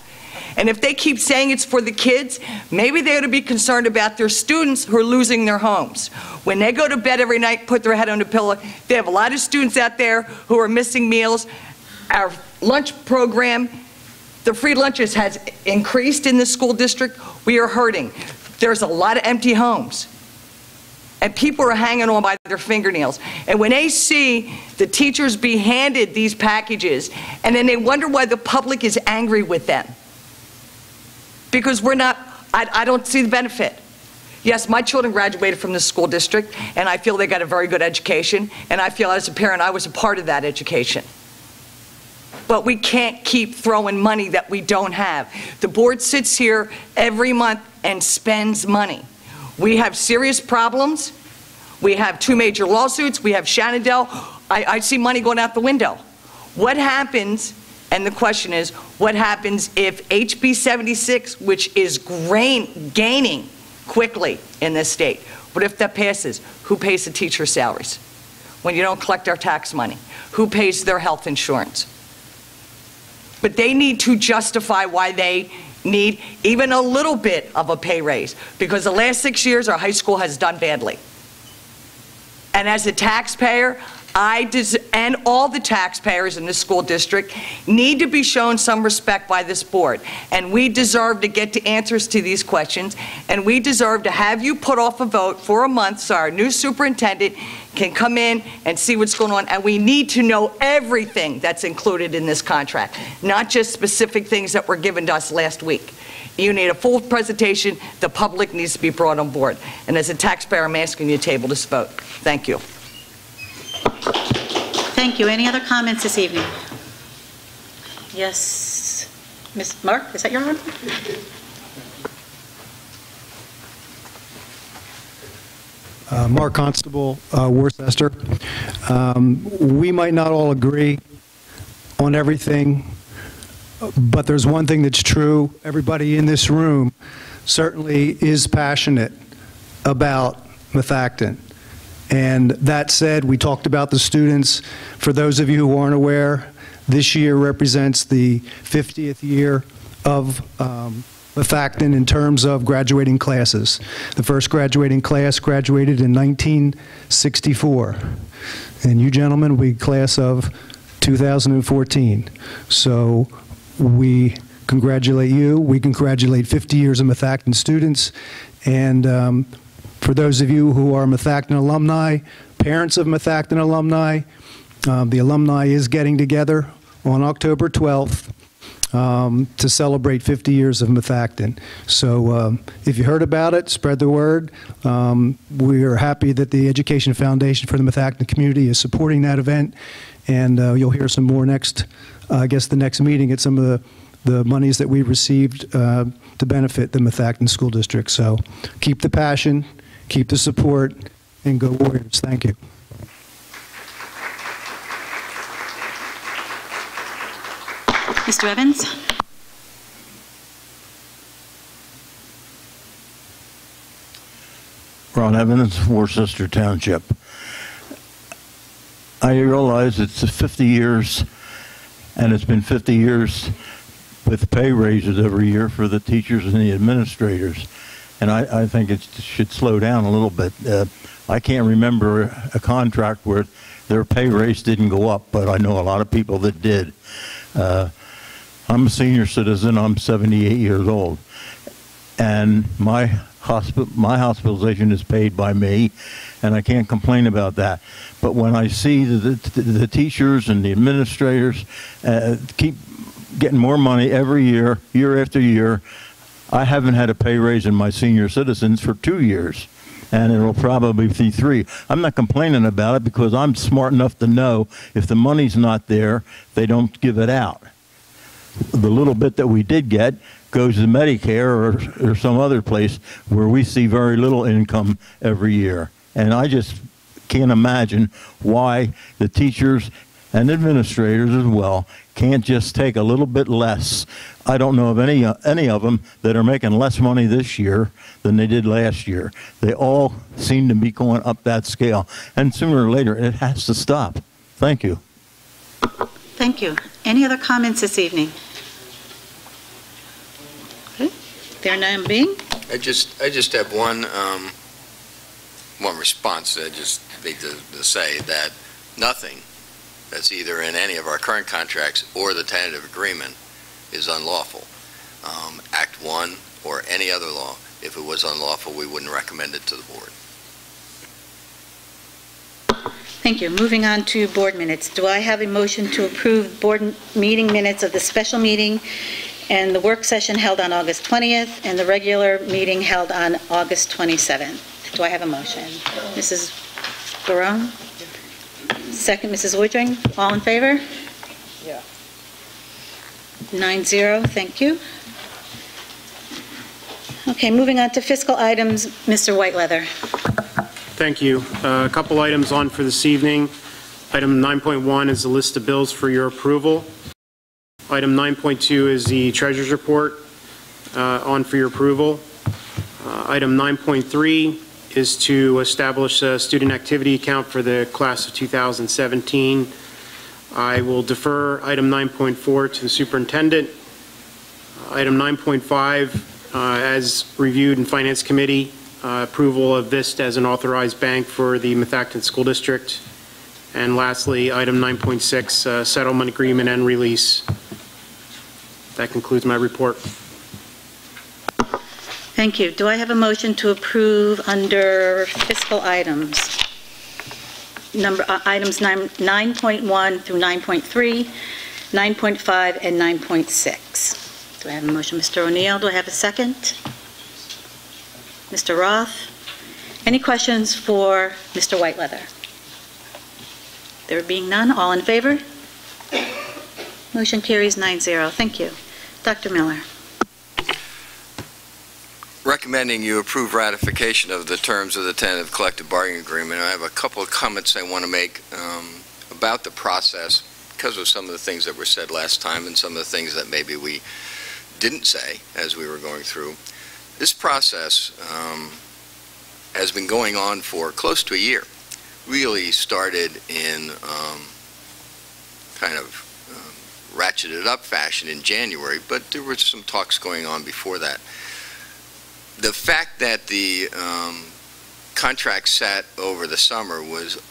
And if they keep saying it's for the kids, maybe they ought to be concerned about their students who are losing their homes. When they go to bed every night, put their head on the pillow, they have a lot of students out there who are missing meals. Our lunch program, the free lunches has increased in the school district. We are hurting. There's a lot of empty homes. And people are hanging on by their fingernails. And when they see the teachers be handed these packages, and then they wonder why the public is angry with them. Because I don't see the benefit. Yes, my children graduated from this school district, and I feel they got a very good education, and I feel as a parent I was a part of that education. But we can't keep throwing money that we don't have. The board sits here every month and spends money. We have serious problems. We have 2 major lawsuits. We have Shenandoah. I see money going out the window. What happens? And the question is, what happens if HB 76, which is gaining quickly in this state, what if that passes? Who pays the teacher salaries? When you don't collect our tax money, who pays their health insurance? But they need to justify why they need even a little bit of a pay raise, because the last 6 years our high school has done badly. And as a taxpayer, and all the taxpayers in this school district need to be shown some respect by this board. And we deserve to get the answers to these questions, and we deserve to have you put off a vote for a month so our new superintendent can come in and see what's going on. And we need to know everything that's included in this contract, not just specific things that were given to us last week. You need a full presentation. The public needs to be brought on board. And as a taxpayer, I'm asking you to table this vote. Thank you. Thank you. Any other comments this evening? Yes. Ms. Mark, is that your one? Mark Constable, Worcester. We might not all agree on everything, but there's one thing that's true. Everybody in this room certainly is passionate about Methacton. And that said, we talked about the students. For those of you who aren't aware, this year represents the 50th year of Methacton in terms of graduating classes. The first graduating class graduated in 1964. And you gentlemen will be class of 2014. So we congratulate you. We congratulate 50 years of Methacton students. And for those of you who are Methacton alumni, parents of Methacton alumni, the alumni is getting together on October 12th to celebrate 50 years of Methacton. So if you heard about it, spread the word. We are happy that the Education Foundation for the Methacton community is supporting that event, and you'll hear some more next, I guess the next meeting at some of the monies that we received to benefit the Methacton School District. So keep the passion, keep the support, and go Warriors. Thank you. Mr. Evans? Ron Evans, Worcester Township. I realize it's 50 years, and it's been 50 years with pay raises every year for the teachers and the administrators. And I think it should slow down a little bit. I can't remember a contract where their pay raise didn't go up, but I know a lot of people that did. I'm a senior citizen. I'm 78 years old, and my hospitalization is paid by me, and I can't complain about that. But when I see the teachers and the administrators keep getting more money every year, year after year, I haven't had a pay raise in my senior citizens for 2 years, and it'll probably be 3. I'm not complaining about it because I'm smart enough to know if the money's not there, they don't give it out. The little bit that we did get goes to Medicare or some other place where we see very little income every year. And I just can't imagine why the teachers and administrators as well can't just take a little bit less. I don't know of any of them that are making less money this year than they did last year. They all seem to be going up that scale. And sooner or later, it has to stop. Thank you. Thank you. Any other comments this evening? Okay. There none being? I just have one response. I just need to say that nothing that's either in any of our current contracts or the tentative agreement is unlawful. Act 1 or any other law, if it was unlawful, we wouldn't recommend it to the board. Thank you. Moving on to board minutes. Do I have a motion to approve board meeting minutes of the special meeting and the work session held on August 20th and the regular meeting held on August 27th? Do I have a motion? Mrs. Barone? Second, Mrs. Woodring. All in favor? Yeah. 9-0. Thank you. Okay, moving on to fiscal items. Mr. Whiteleather. Thank you. A couple items on for this evening. Item 9.1 is the list of bills for your approval. Item 9.2 is the treasurer's report on for your approval. Item 9.3 is to establish a student activity account for the class of 2017. I will defer item 9.4 to the superintendent. Item 9.5, as reviewed in Finance Committee, approval of VIST as an authorized bank for the Methacton School District. And lastly, item 9.6, settlement agreement and release. That concludes my report. Thank you. Do I have a motion to approve under fiscal items? Items 9.1 through 9.3, 9.5, and 9.6. Do I have a motion? Mr. O'Neill, do I have a second? Mr. Roth? Any questions for Mr. Whiteleather? There being none, all in favor? Motion carries 9-0. Thank you. Dr. Miller. Recommending you approve ratification of the terms of the tentative collective bargaining agreement. I have a couple of comments I want to make about the process because of some of the things that were said last time and some of the things that maybe we didn't say as we were going through. This process has been going on for close to a year. Really started in kind of ratcheted up fashion in January, but there were some talks going on before that. The fact that the contract sat over the summer was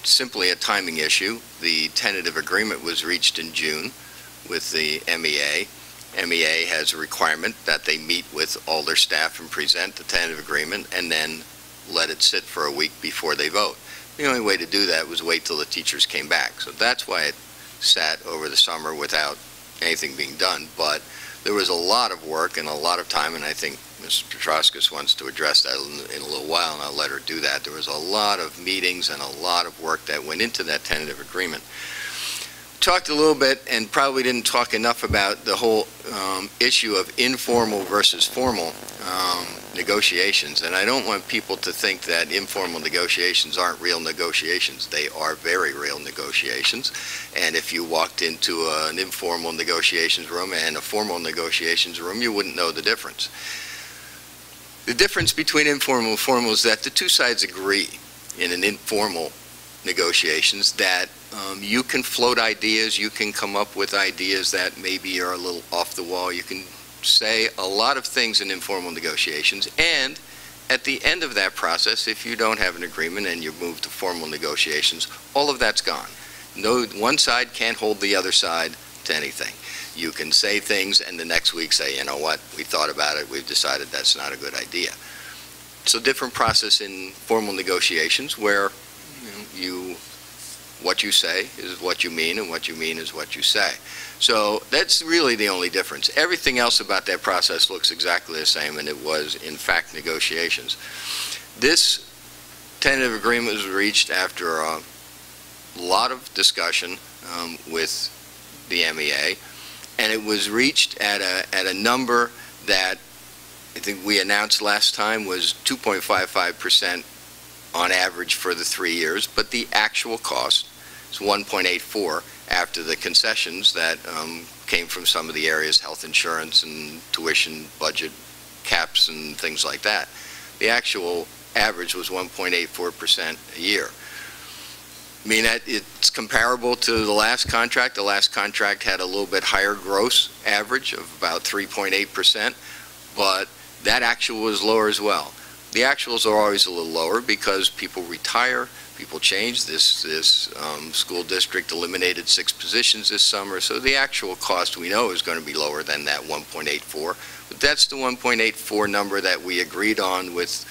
simply a timing issue. The tentative agreement was reached in June with the MEA. MEA has a requirement that they meet with all their staff and present the tentative agreement and then let it sit for a week before they vote. The only way to do that was wait till the teachers came back. So that's why it sat over the summer without anything being done. But there was a lot of work and a lot of time, and I think Ms. Petroskas wants to address that in a little while, and I'll let her do that. There was a lot of meetings and a lot of work that went into that tentative agreement. Talked a little bit and probably didn't talk enough about the whole issue of informal versus formal negotiations. And I don't want people to think that informal negotiations aren't real negotiations. They are very real negotiations. And if you walked into an informal negotiations room and a formal negotiations room, you wouldn't know the difference. The difference between informal and formal is that the two sides agree in an informal negotiations that you can float ideas, you can come up with ideas that maybe are a little off the wall, you can say a lot of things in informal negotiations, and at the end of that process, if you don't have an agreement and you move to formal negotiations, all of that's gone. No, one side can't hold the other side to anything. You can say things and the next week say, you know what, we thought about it, we've decided that's not a good idea. It's a different process in formal negotiations where what you say is what you mean, and what you mean is what you say. So that's really the only difference. Everything else about that process looks exactly the same, and it was, in fact, negotiations. This tentative agreement was reached after a lot of discussion with the MEA, and it was reached at a number that I think we announced last time was 2.55% on average for the 3 years, but the actual cost is 1.84 after the concessions that came from some of the areas, health insurance and tuition budget caps and things like that. The actual average was 1.84% a year. I mean, it's comparable to the last contract. The last contract had a little bit higher gross average of about 3.8%, but that actual was lower as well. The actuals are always a little lower because people retire, people change. This school district eliminated 6 positions this summer, so the actual cost we know is going to be lower than that 1.84. But that's the 1.84 number that we agreed on with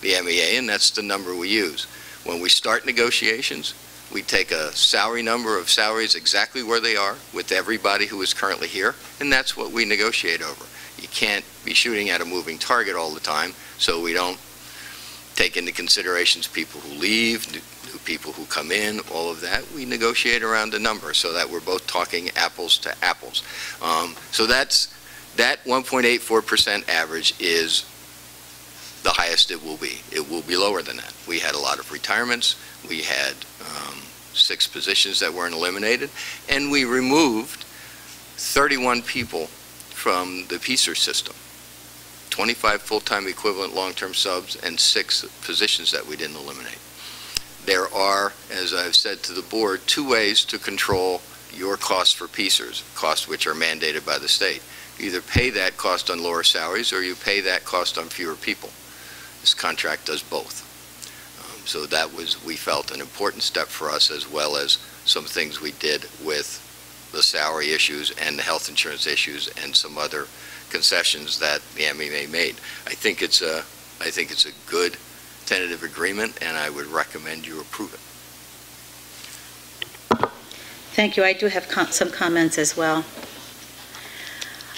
the MEA, and that's the number we use. When we start negotiations, we take a salary number of salaries exactly where they are with everybody who is currently here, and that's what we negotiate over. You can't be shooting at a moving target all the time, so we don't take into considerations people who leave, new people who come in, all of that. We negotiate around a number so that we're both talking apples to apples. So that 1.84% average is the highest it will be. It will be lower than that. We had a lot of retirements. We had 6 positions that weren't eliminated, and we removed 31 people from the PSER system. 25 full-time equivalent long-term subs and 6 positions that we didn't eliminate. There are, as I've said to the board, 2 ways to control your costs for PSERs, costs which are mandated by the state. You either pay that cost on lower salaries or you pay that cost on fewer people. This contract does both. So that was, we felt, an important step for us, as well as some things we did with the salary issues and the health insurance issues and some other concessions that the MEA made. I think it's a good tentative agreement, and I would recommend you approve it. Thank you. I do have some comments as well.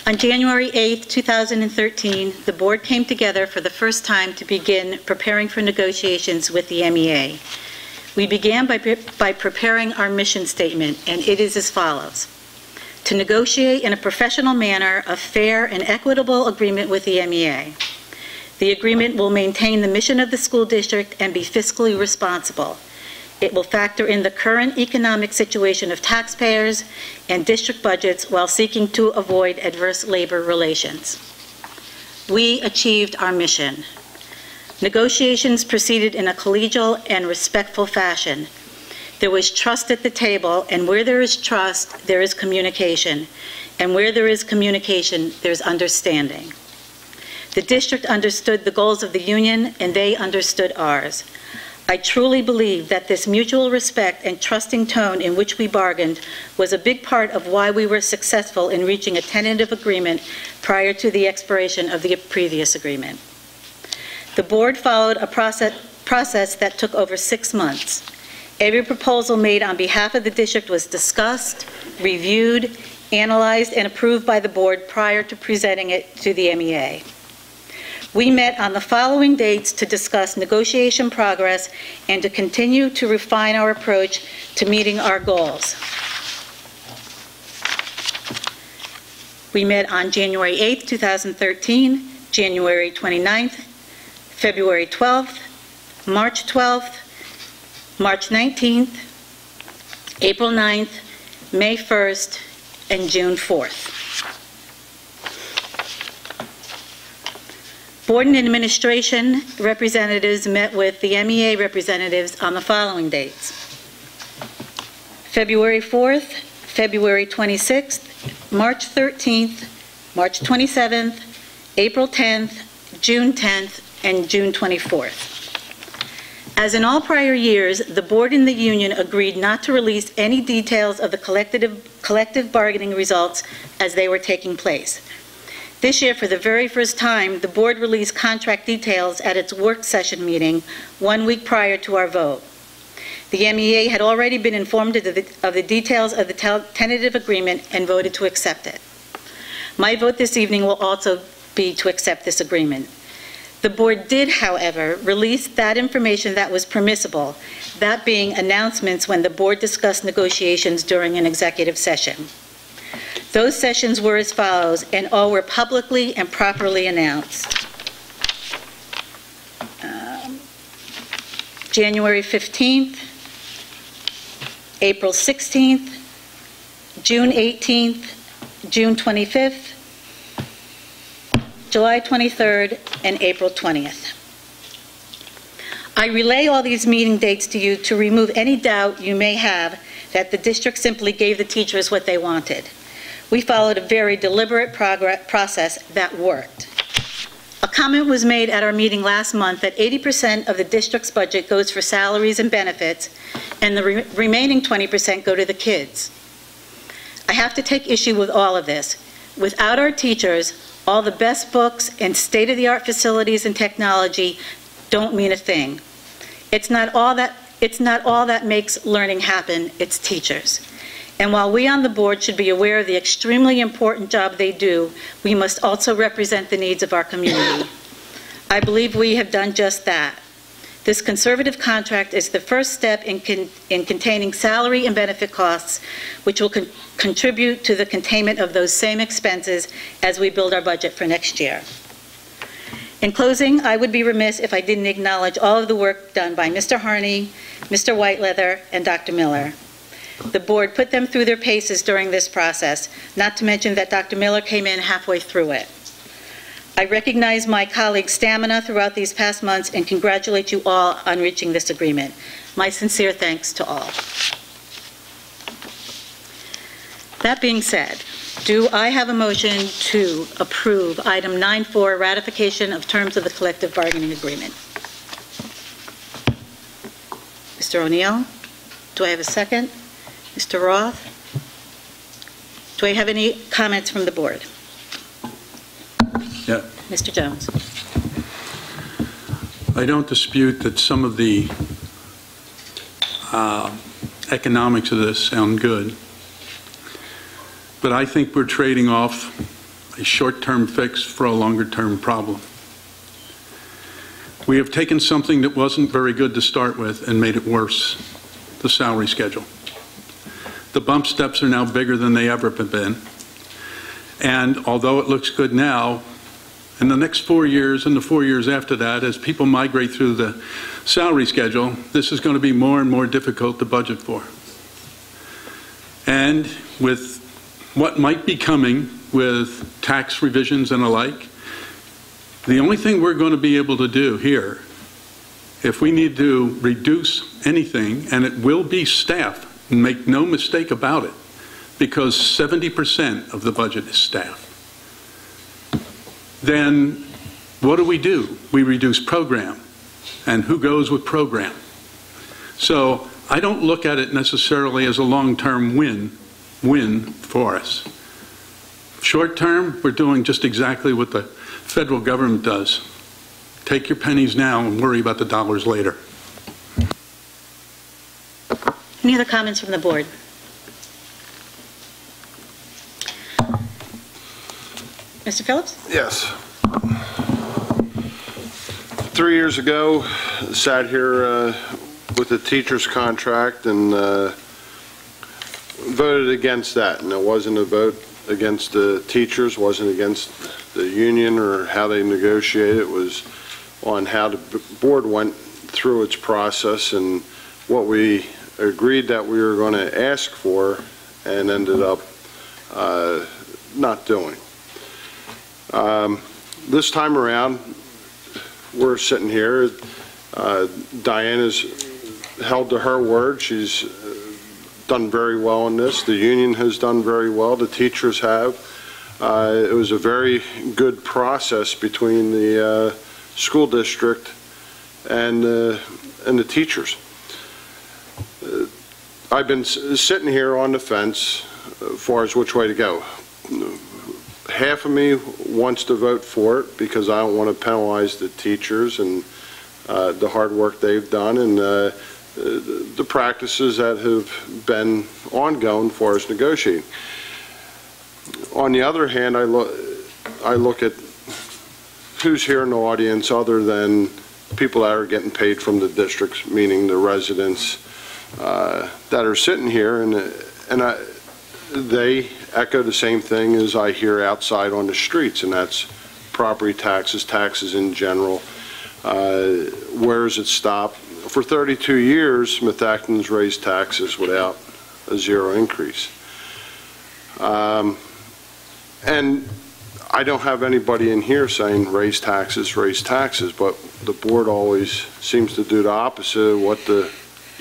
On January 8th, 2013, the board came together for the first time to begin preparing for negotiations with the MEA. We began by preparing our mission statement, and it is as follows: to negotiate in a professional manner a fair and equitable agreement with the MEA. The agreement will maintain the mission of the school district and be fiscally responsible. It will factor in the current economic situation of taxpayers and district budgets while seeking to avoid adverse labor relations. We achieved our mission. Negotiations proceeded in a collegial and respectful fashion. There was trust at the table, and where there is trust, there is communication. And where there is communication, there's understanding. The district understood the goals of the union, and they understood ours. I truly believe that this mutual respect and trusting tone in which we bargained was a big part of why we were successful in reaching a tentative agreement prior to the expiration of the previous agreement. The board followed a process that took over 6 months. Every proposal made on behalf of the district was discussed, reviewed, analyzed, and approved by the board prior to presenting it to the MEA. We met on the following dates to discuss negotiation progress and to continue to refine our approach to meeting our goals. We met on January 8th, 2013, January 29th, February 12th, March 12th, March 19th, April 9th, May 1st, and June 4th. Board and administration representatives met with the MEA representatives on the following dates: February 4th, February 26th, March 13th, March 27th, April 10th, June 10th, and June 24th. As in all prior years, the board and the union agreed not to release any details of the collective bargaining results as they were taking place. This year, for the very first time, the board released contract details at its work session meeting 1 week prior to our vote. The MEA had already been informed of the details of the tentative agreement and voted to accept it. My vote this evening will also be to accept this agreement. The board did, however, release that information that was permissible, that being announcements when the board discussed negotiations during an executive session. Those sessions were as follows, and all were publicly and properly announced. January 15th, April 16th, June 18th, June 25th, July 23rd, and April 20th. I relay all these meeting dates to you to remove any doubt you may have that the district simply gave the teachers what they wanted. We followed a very deliberate process that worked. A comment was made at our meeting last month that 80% of the district's budget goes for salaries and benefits, and the remaining 20% go to the kids. I have to take issue with all of this. Without our teachers, all the best books and state-of-the-art facilities and technology don't mean a thing. It's not all that makes learning happen, it's teachers. And while we on the board should be aware of the extremely important job they do, we must also represent the needs of our community. I believe we have done just that. This conservative contract is the first step in containing salary and benefit costs, which will contribute to the containment of those same expenses as we build our budget for next year. In closing, I would be remiss if I didn't acknowledge all of the work done by Mr. Harney, Mr. Whiteleather, and Dr. Miller. The board put them through their paces during this process, not to mention that Dr. Miller came in halfway through it. I recognize my colleagues' stamina throughout these past months and congratulate you all on reaching this agreement. My sincere thanks to all. That being said, do I have a motion to approve item 9.4, ratification of terms of the collective bargaining agreement? Mr. O'Neill, do I have a second? Mr. Roth? Do I have any comments from the board? Yeah. Mr. Jones. I don't dispute that some of the economics of this sound good, but I think we're trading off a short-term fix for a longer-term problem. We have taken something that wasn't very good to start with and made it worse, the salary schedule. The bump steps are now bigger than they ever have been. And although it looks good now, In the next 4 years and the 4 years after that, as people migrate through the salary schedule, this is going to be more and more difficult to budget for. And with what might be coming with tax revisions and the like, the only thing we're going to be able to do here, if we need to reduce anything, and it will be staff, and make no mistake about it, because 70% of the budget is staff, then what do? We reduce program. And who goes with program? So I don't look at it necessarily as a long-term win for us. Short term, we're doing just exactly what the federal government does. Take your pennies now and worry about the dollars later. Any other comments from the board? Mr. Phillips? Yes. 3 years ago, sat here with the teacher's contract and voted against that. And it wasn't a vote against the teachers, wasn't against the union or how they negotiated. It was on how the board went through its process and what we agreed that we were going to ask for and ended up not doing. This time around, we're sitting here. Diana's held to her word. She's done very well in this. The union has done very well. The teachers have. It was a very good process between the school district and the teachers. I've been sitting here on the fence as far as which way to go. Half of me wants to vote for it because I don't want to penalize the teachers and the hard work they've done and the practices that have been ongoing for us negotiating. On the other hand, I look at who's here in the audience other than people that are getting paid from the districts, meaning the residents that are sitting here, and they echo the same thing as I hear outside on the streets, and that's property taxes, taxes in general. Where does it stop? For 32 years, Methacton's raised taxes without a zero increase. And I don't have anybody in here saying raise taxes, but the board always seems to do the opposite of what the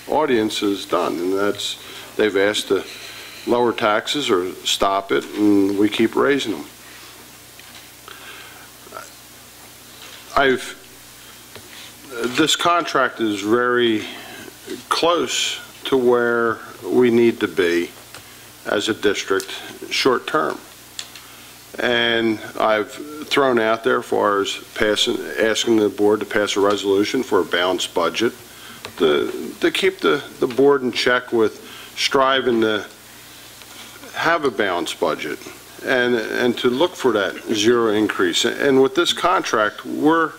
audience has done, and that's they've asked to lower taxes or stop it, and we keep raising them. This contract is very close to where we need to be as a district short term. And I've thrown out there as far as asking the board to pass a resolution for a balanced budget to keep the board in check with striving to have a balanced budget and to look for that zero increase. And with this contract, we're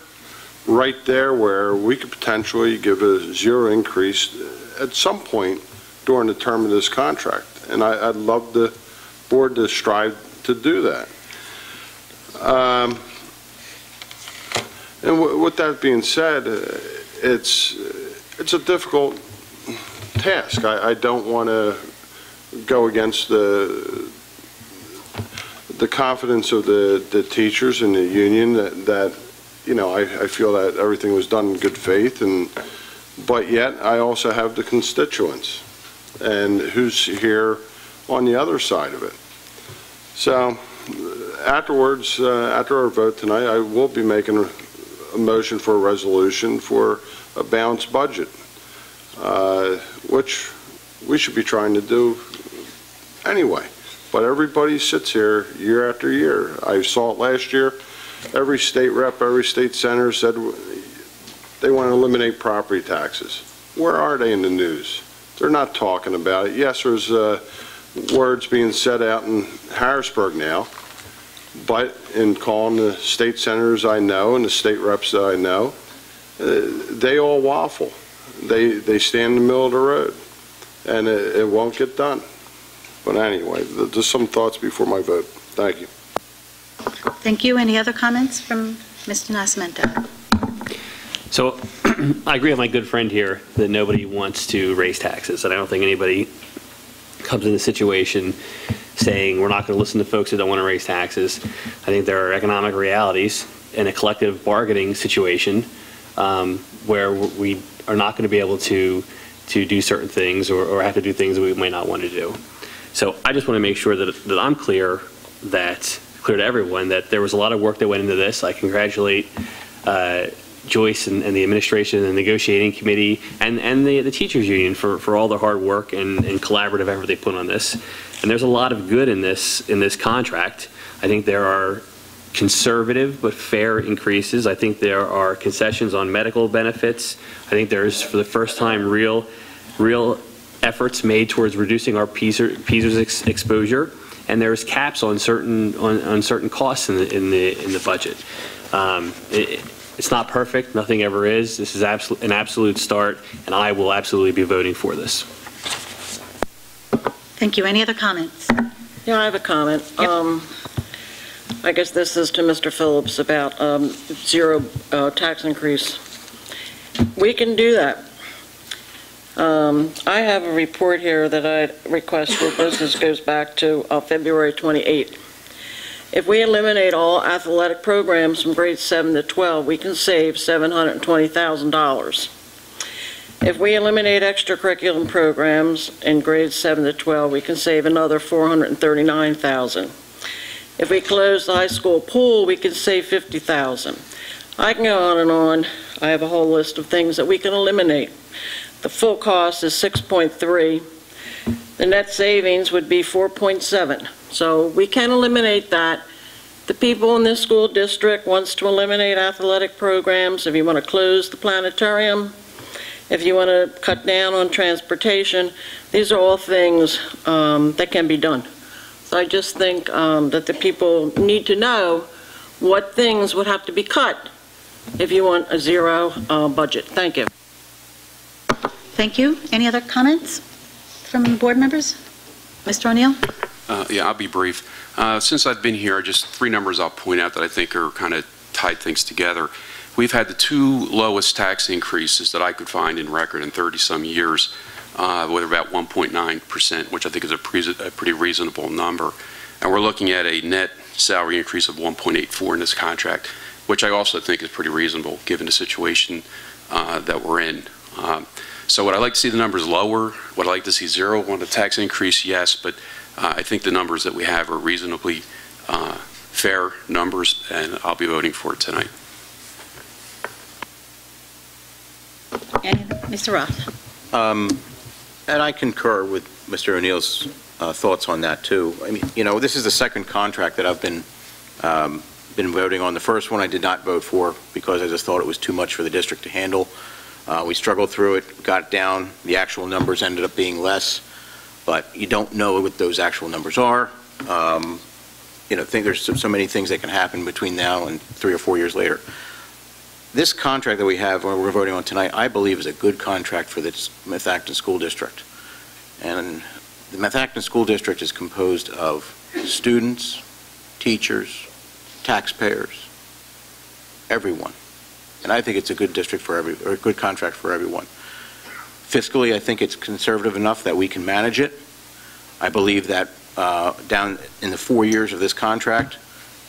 right there where we could potentially give a zero increase at some point during the term of this contract. And I'd love the board to strive to do that. And with that being said, it's a difficult task. I don't want to go against the confidence of the teachers and the union that you know, I feel that everything was done in good faith, but yet I also have the constituents and who's here on the other side of it. So afterwards, after our vote tonight, I will be making a motion for a resolution for a balanced budget, which we should be trying to do anyway. But everybody sits here year after year. I saw it last year. Every state rep, every state senator said they want to eliminate property taxes. Where are they in the news? They're not talking about it. Yes, there's words being said out in Harrisburg now, but in calling the state senators I know and the state reps that I know, they all waffle. They stand in the middle of the road, and it won't get done. But anyway, just some thoughts before my vote. Thank you. Thank you. Any other comments from Mr. Nascimento? So I agree with my good friend here that nobody wants to raise taxes, and I don't think anybody comes in the situation saying we're not going to listen to folks that don't want to raise taxes. I think there are economic realities in a collective bargaining situation where we are not going to be able to do certain things or have to do things that we might not want to do. So I just want to make sure that I'm clear to everyone that there was a lot of work that went into this. I congratulate Joyce and the administration and the negotiating committee and the teachers union for all the hard work and collaborative effort they put on this. And there's a lot of good in this contract. I think there are conservative but fair increases. I think there are concessions on medical benefits. I think there's, for the first time, real efforts made towards reducing our PSERS exposure, and there's caps on certain costs in the budget. It's not perfect. Nothing ever is. This is an absolute start, and I will absolutely be voting for this. Thank you. Any other comments? Yeah, I have a comment. Yep. I guess this is to Mr. Phillips about zero tax increase. We can do that. I have a report here that I requested. This goes back to February 28th. If we eliminate all athletic programs from grades 7 to 12, we can save $720,000. If we eliminate extracurricular programs in grades 7 to 12, we can save another $439,000. If we close the high school pool, we can save $50,000. I can go on and on. I have a whole list of things that we can eliminate. The full cost is 6.3. The net savings would be 4.7. So we can eliminate that. The people in this school district wants to eliminate athletic programs. If you want to close the planetarium, if you want to cut down on transportation, these are all things that can be done. So I just think that the people need to know what things would have to be cut if you want a zero budget. Thank you. Thank you. Any other comments from the board members? Mr. O'Neill? Yeah, I'll be brief. Since I've been here, just three numbers I'll point out that I think are kind of tied things together. We've had the two lowest tax increases that I could find in record in 30-some years, with about 1.9%, which I think is a pretty reasonable number. And we're looking at a net salary increase of 1.84 in this contract, which I also think is pretty reasonable given the situation that we're in. So would I like to see the numbers lower? Would I like to see zero on the tax increase? Yes, but I think the numbers that we have are reasonably fair numbers, and I'll be voting for it tonight. And Mr. Roth? And I concur with Mr. O'Neill's thoughts on that, too. I mean, you know, this is the second contract that I've been voting on. The first one I did not vote for because I just thought it was too much for the district to handle. We struggled through it, got it down. The actual numbers ended up being less, but you don't know what those actual numbers are. You know, there's so many things that can happen between now and 3 or 4 years later. This contract that we have, or we're voting on tonight, I believe is a good contract for the Methacton School District. And the Methacton School District is composed of students, teachers, taxpayers, everyone. And I think it's a good district or a good contract for everyone. Fiscally, I think it's conservative enough that we can manage it. I believe that down in the 4 years of this contract,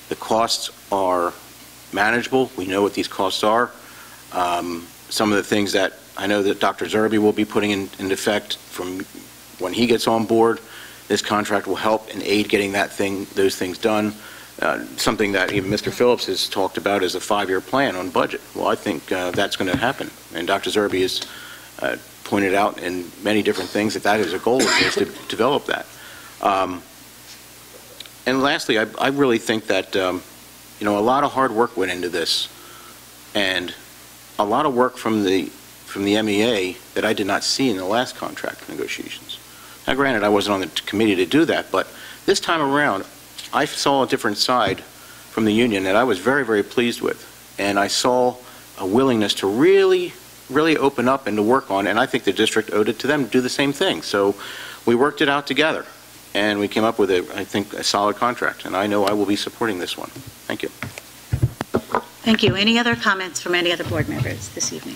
the costs are manageable. We know what these costs are. Some of the things that I know that Dr. Zerby will be putting in effect from when he gets on board, this contract will help and aid getting those things done. Something that even Mr. Phillips has talked about is a 5-year plan on budget. Well, I think that's going to happen. And Dr. Zerby has pointed out in many different things that is a goal of his to develop that. And lastly, I really think that you know, a lot of hard work went into this, and a lot of work from the MEA that I did not see in the last contract negotiations. Now, granted, I wasn't on the committee to do that, but this time around, I saw a different side from the union that I was very, very pleased with, and I saw a willingness to really open up and to work on, and I think the district owed it to them to do the same thing. So we worked it out together, and we came up with, I think, a solid contract, and I know I will be supporting this one. Thank you. Thank you. Any other comments from any other board members this evening?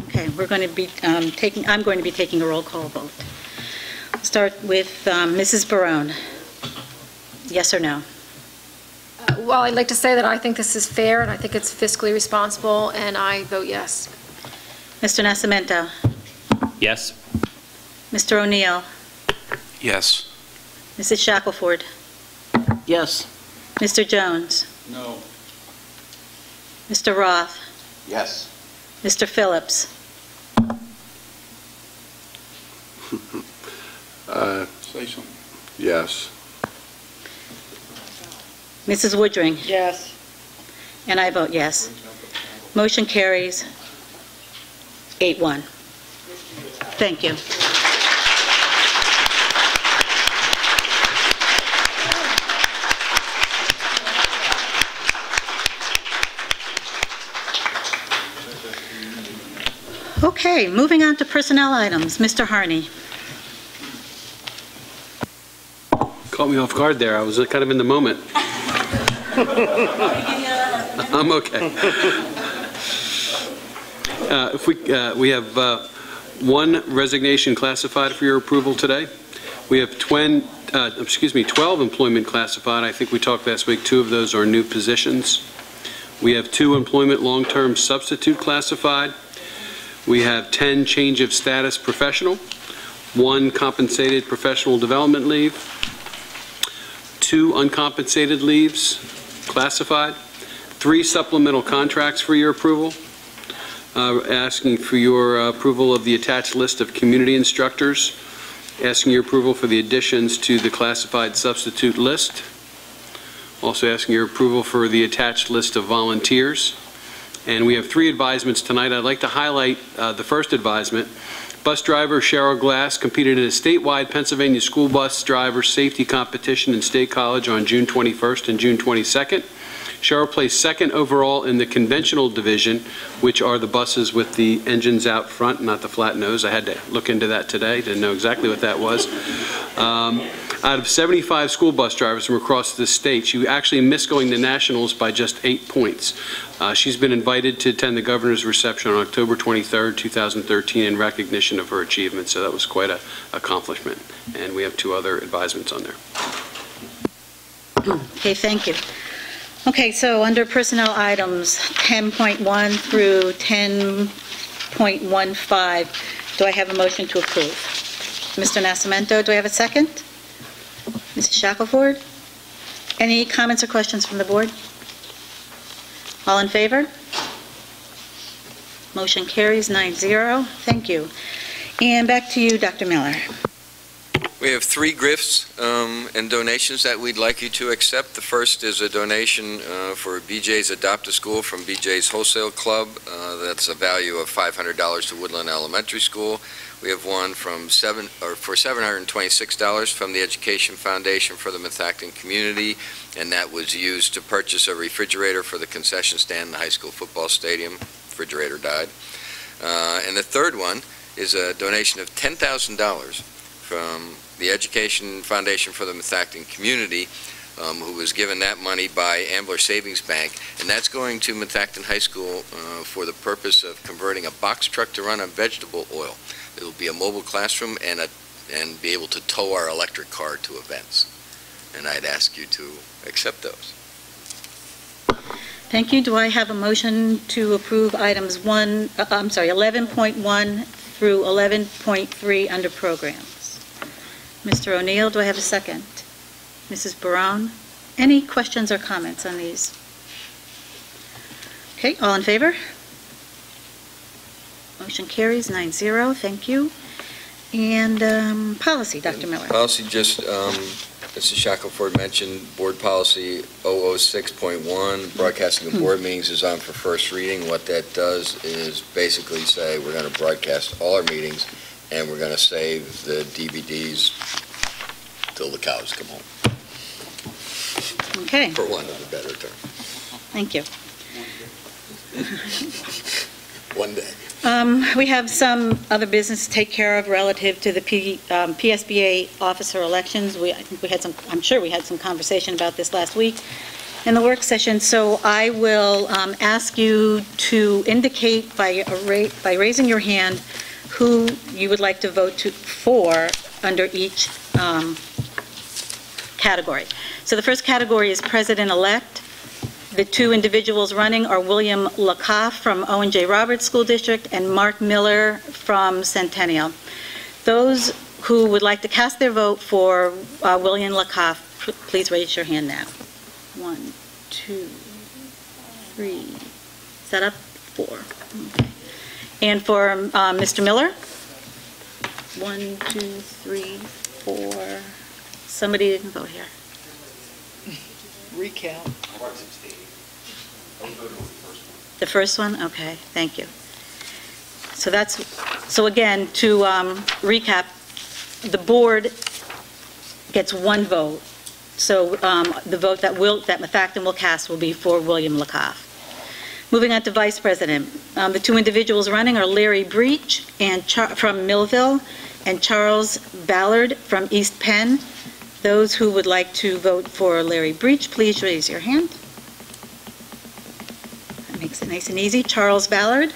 Okay, we're going to be I'm going to be taking a roll call vote. Start with Mrs. Barone. Yes or no? Well, I'd like to say that I think this is fair, and I think it's fiscally responsible, and I vote yes. Mr. Nascimento? Yes. Mr. O'Neill? Yes. Mrs. Shackelford? Yes. Mr. Jones? No. Mr. Roth? Yes. Mr. Phillips? Say something. Yes. Mrs. Woodring? Yes. And I vote yes. Motion carries 8-1. Thank you. Okay, moving on to personnel items. Mr. Harney. Caught me off guard there. I was kind of in the moment. I'm okay. We have one resignation classified for your approval today. We have 12 employment classified. I think we talked last week. 2 of those are new positions. We have 2 employment long-term substitute classified. We have 10 change of status professional, 1 compensated professional development leave, 2 uncompensated leaves classified, 3 supplemental contracts for your approval, asking for your approval of the attached list of community instructors, asking your approval for the additions to the classified substitute list, also asking your approval for the attached list of volunteers. And we have 3 advisements tonight. I'd like to highlight the first advisement. Bus driver Cheryl Glass competed in a statewide Pennsylvania school bus driver safety competition in State College on June 21st and June 22nd. Cheryl placed 2nd overall in the conventional division, which are the buses with the engines out front, not the flat nose. I had to look into that today, didn't know exactly what that was. Out of 75 school bus drivers from across the state, she actually missed going to nationals by just 8 points. She's been invited to attend the governor's reception on October 23rd, 2013 in recognition of her achievement, so that was quite an accomplishment. And we have 2 other advisements on there. Okay, thank you. Okay, so under personnel items 10.1 through 10.15, do I have a motion to approve? Mr. Nascimento, do I have a second? Mrs. Shackelford? Any comments or questions from the board? All in favor? Motion carries 9-0. Thank you. And back to you, Dr. Miller. We have 3 gifts and donations that we'd like you to accept. The first is a donation for BJ's Adopt a School from BJ's Wholesale Club. That's a value of $500 to Woodland Elementary School. We have one for $726 from the Education Foundation for the Methacton community, and that was used to purchase a refrigerator for the concession stand in the high school football stadium. Refrigerator died. And the third one is a donation of $10,000 from the Education Foundation for the Methacton community, who was given that money by Ambler Savings Bank, and that's going to Methacton High School for the purpose of converting a box truck to run on vegetable oil. It'll be a mobile classroom and be able to tow our electric car to events. And I'd ask you to accept those. Thank you. Do I have a motion to approve items 11.1 through 11.3 under programs? Mr. O'Neill, do I have a second? Mrs. Barone? Any questions or comments on these? Okay, all in favor? Motion carries 9-0. Thank you. And policy, Dr. Miller. Policy, just Mrs. Shackelford mentioned Board Policy 006.1, broadcasting of board meetings is on for first reading. What that does is basically say we're going to broadcast all our meetings and we're going to save the DVDs till the cows come home. Okay. For want of a better term. Thank you. One day. We have some other business to take care of relative to the PSBA officer elections. I think we had some, I'm sure we had some conversation about this last week in the work session. So I will ask you to indicate by raising your hand who you would like to vote for under each category. So the first category is president-elect. The two individuals running are William Lacoff from Owen J. Roberts School District and Mark Miller from Centennial. Those who would like to cast their vote for William Lacoff, please raise your hand now. 1, 2, 3. Is that up? 4. Okay. And for Mr. Miller? 1, 2, 3, 4. Somebody didn't vote here. Recount. The first one? Okay, thank you. So again, to recap, the board gets one vote. So the vote that Methacton will cast will be for William Lacoff. Moving on to vice president. The two individuals running are Larry Breach from Millville and Charles Ballard from East Penn. Those who would like to vote for Larry Breach, please raise your hand. That makes it nice and easy. Charles Ballard?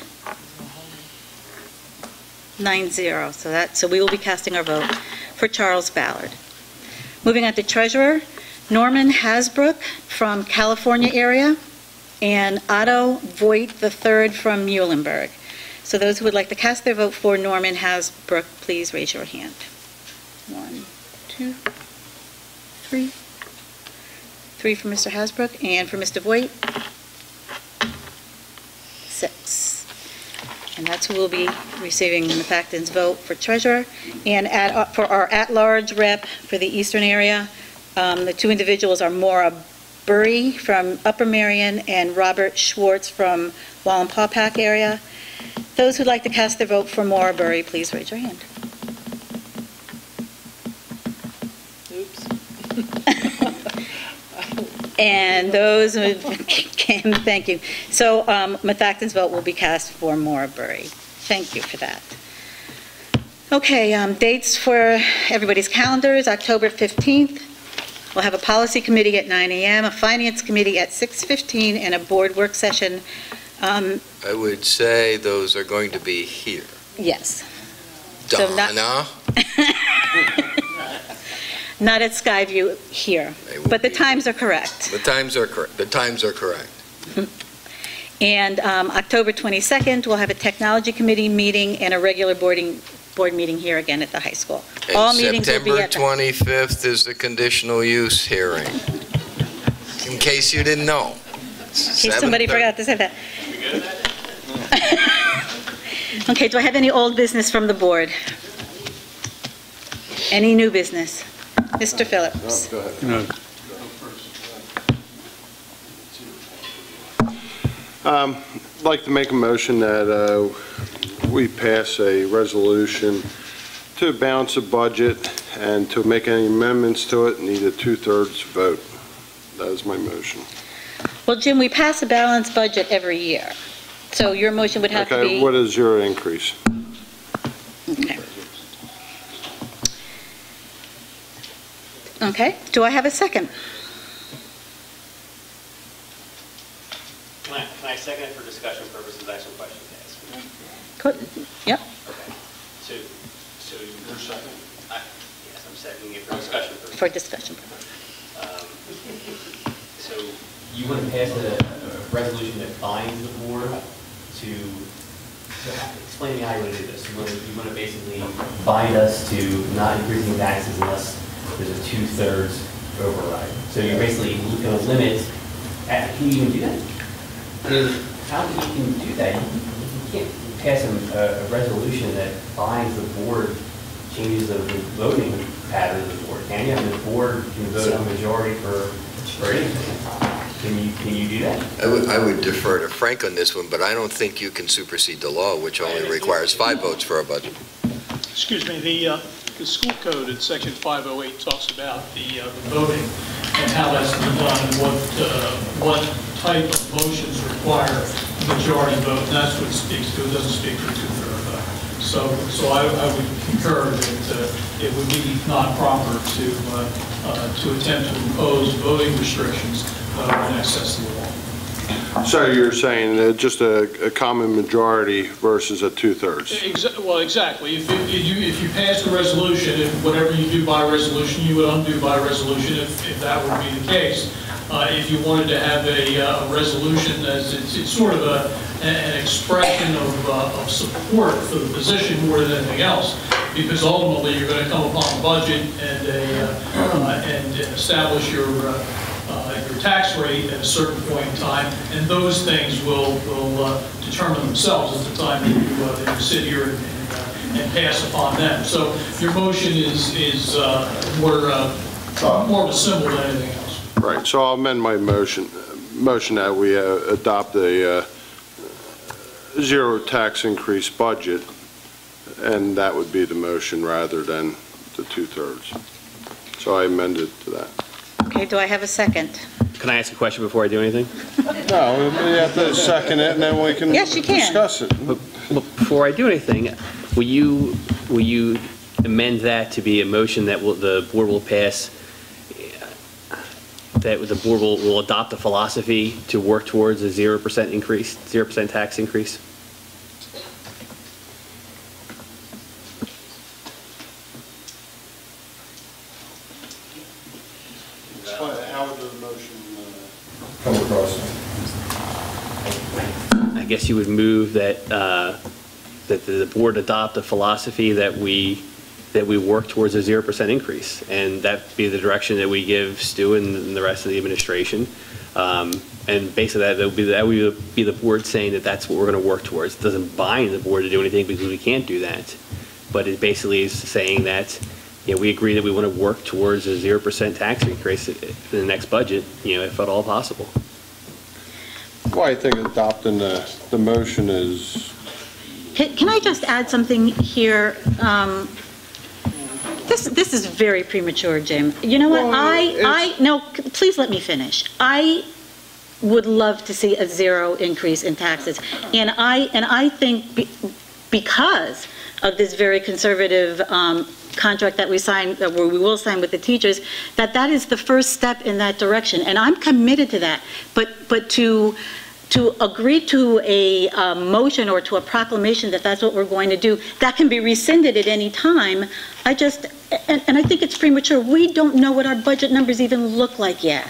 9-0. So we will be casting our vote for Charles Ballard. Moving on to treasurer, Norman Hasbrook from California area and Otto Voigt III from Muhlenberg. So those who would like to cast their vote for Norman Hasbrook, please raise your hand. 1, 2, 3. 3 for Mr. Hasbrook, and for Mr. Voigt, 6. And that's who will be receiving Methacton's vote for treasurer. And for our at-large rep for the eastern area, the two individuals are Maura Burry from Upper Marion and Robert Schwartz from Wallenpaupack area. Those who'd like to cast their vote for Maura Burry, please raise your hand. And those, Kim, thank you. So Methacton's vote will be cast for Maura Burry. Thank you for that. Okay, dates for everybody's calendars. October 15th, we'll have a policy committee at 9 a.m., a finance committee at 6:15, and a board work session. I would say those are going to be here. Yes. Donna? Not at Skyview here, but the times are correct. The times are correct. The times are correct. And October 22nd, we'll have a technology committee meeting and a regular board meeting here again at the high school. And all meetings will be September 25th is the conditional use hearing. In case you didn't know. In case somebody forgot to say that. Okay, do I have any old business from the board? Any new business? Mr. Phillips. Go ahead. I'd like to make a motion that we pass a resolution to balance the budget, and to make any amendments to it, need a 2/3 vote. That is my motion. Well, Jim, we pass a balanced budget every year, so your motion would have to be... Okay, what is your increase? Okay. Okay, do I have a second? Can I second it for discussion purposes? I have some questions to ask. Good. Yep. Okay. So you're second? Yes, I'm seconding it for discussion purposes. For discussion. So you want to pass a resolution that binds the board to explain to me how you want to do this. You want to basically bind us to not increasing taxes unless there's a 2/3 override. So you're basically going to limit. Can you even do that? I mean, how can you do that? You can't pass a resolution that binds the board, changes the voting pattern of the board, can you? I mean, the board can vote a majority for anything. Can you do that? I would defer to Frank on this one, but I don't think you can supersede the law, which only requires 5 votes for a budget. Excuse me, the school code in section 508 talks about the voting and how that's to be done, and what type of motions require majority vote, and that's what it speaks to. It doesn't speak to a two-thirds vote. So I would concur that it would be not proper to attempt to impose voting restrictions in excess of the law. So you're saying just a common majority versus a two-thirds? Well, exactly. If you pass the resolution, if whatever you do by resolution, you would undo by resolution if that would be the case. If you wanted to have a resolution, as it's sort of an expression of support for the position more than anything else, because ultimately you're going to come upon a budget and establish your tax rate at a certain point in time, and those things will determine themselves at the time that you sit here and pass upon them. So your motion is more of a symbol than anything else. Right, so I'll amend my motion that we adopt a zero tax increase budget, and that would be the motion rather than the two-thirds. So I amended to that. Okay, do I have a second? Can I ask a question before I do anything? No, we have to second it, and then we can discuss it. But before I do anything, will you amend that to be a motion that the board will pass, that the board will adopt a philosophy to work towards a 0% increase, 0% tax increase? How would the motion come across? I guess you would move that that the board adopt a philosophy that we work towards a 0% increase, and that be the direction that we give Stu and the rest of the administration. And basically that would be the board saying that that's what we're going to work towards. It doesn't bind the board to do anything because we can't do that, but it basically is saying that we agree that we want to work towards a 0% tax increase in the next budget, if at all possible. Well, I think adopting the motion is... Can I just add something here? This is very premature, Jim. You know what? No, please let me finish. I would love to see a zero increase in taxes, and I think because of this very conservative contract that we signed, where we will sign with the teachers, that is the first step in that direction, and I'm committed to that. But to agree to a motion or to a proclamation that that's what we're going to do, that can be rescinded at any time. And I think it's premature. We don't know what our budget numbers even look like yet.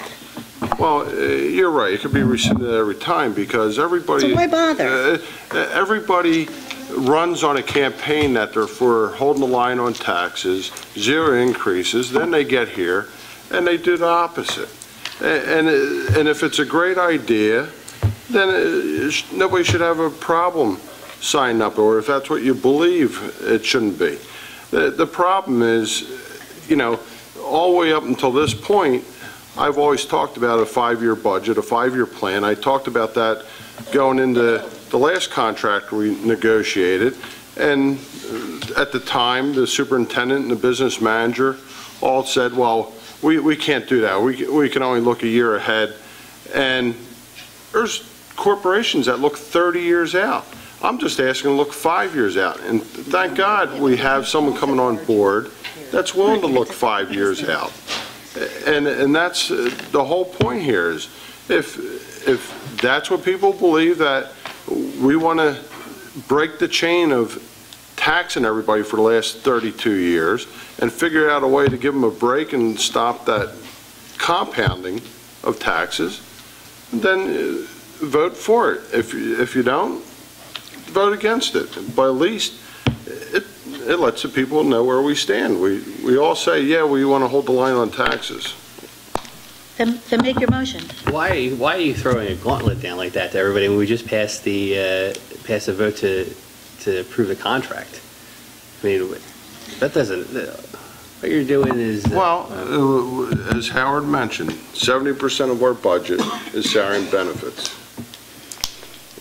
Well, you're right. It could be rescinded every time because everybody... So why bother? Everybody runs on a campaign that they're for holding the line on taxes, zero increases, then they get here and they do the opposite. And if it's a great idea, then nobody should have a problem signing up, or if that's what you believe, it shouldn't be. The problem is, all the way up until this point, I've always talked about a 5-year budget, a 5-year plan. I talked about that going into the last contract we negotiated, and at the time, the superintendent and the business manager all said, well, we can't do that. We can only look a year ahead, and there's corporations that look 30 years out. I'm just asking to look 5 years out, and thank God we have someone coming on board that's willing to look 5 years out. And that's the whole point here is if that's what people believe, that we want to break the chain of taxing everybody for the last 32 years and figure out a way to give them a break and stop that compounding of taxes, then vote for it. If you don't, vote against it. But at least it lets the people know where we stand. We all say, yeah, we want to hold the line on taxes. Then make your motion. Why are you throwing a gauntlet down like that to everybody when we just passed the vote to approve the contract? I mean, that doesn't. What you're doing is well, as Howard mentioned, 70% of our budget is salary and benefits.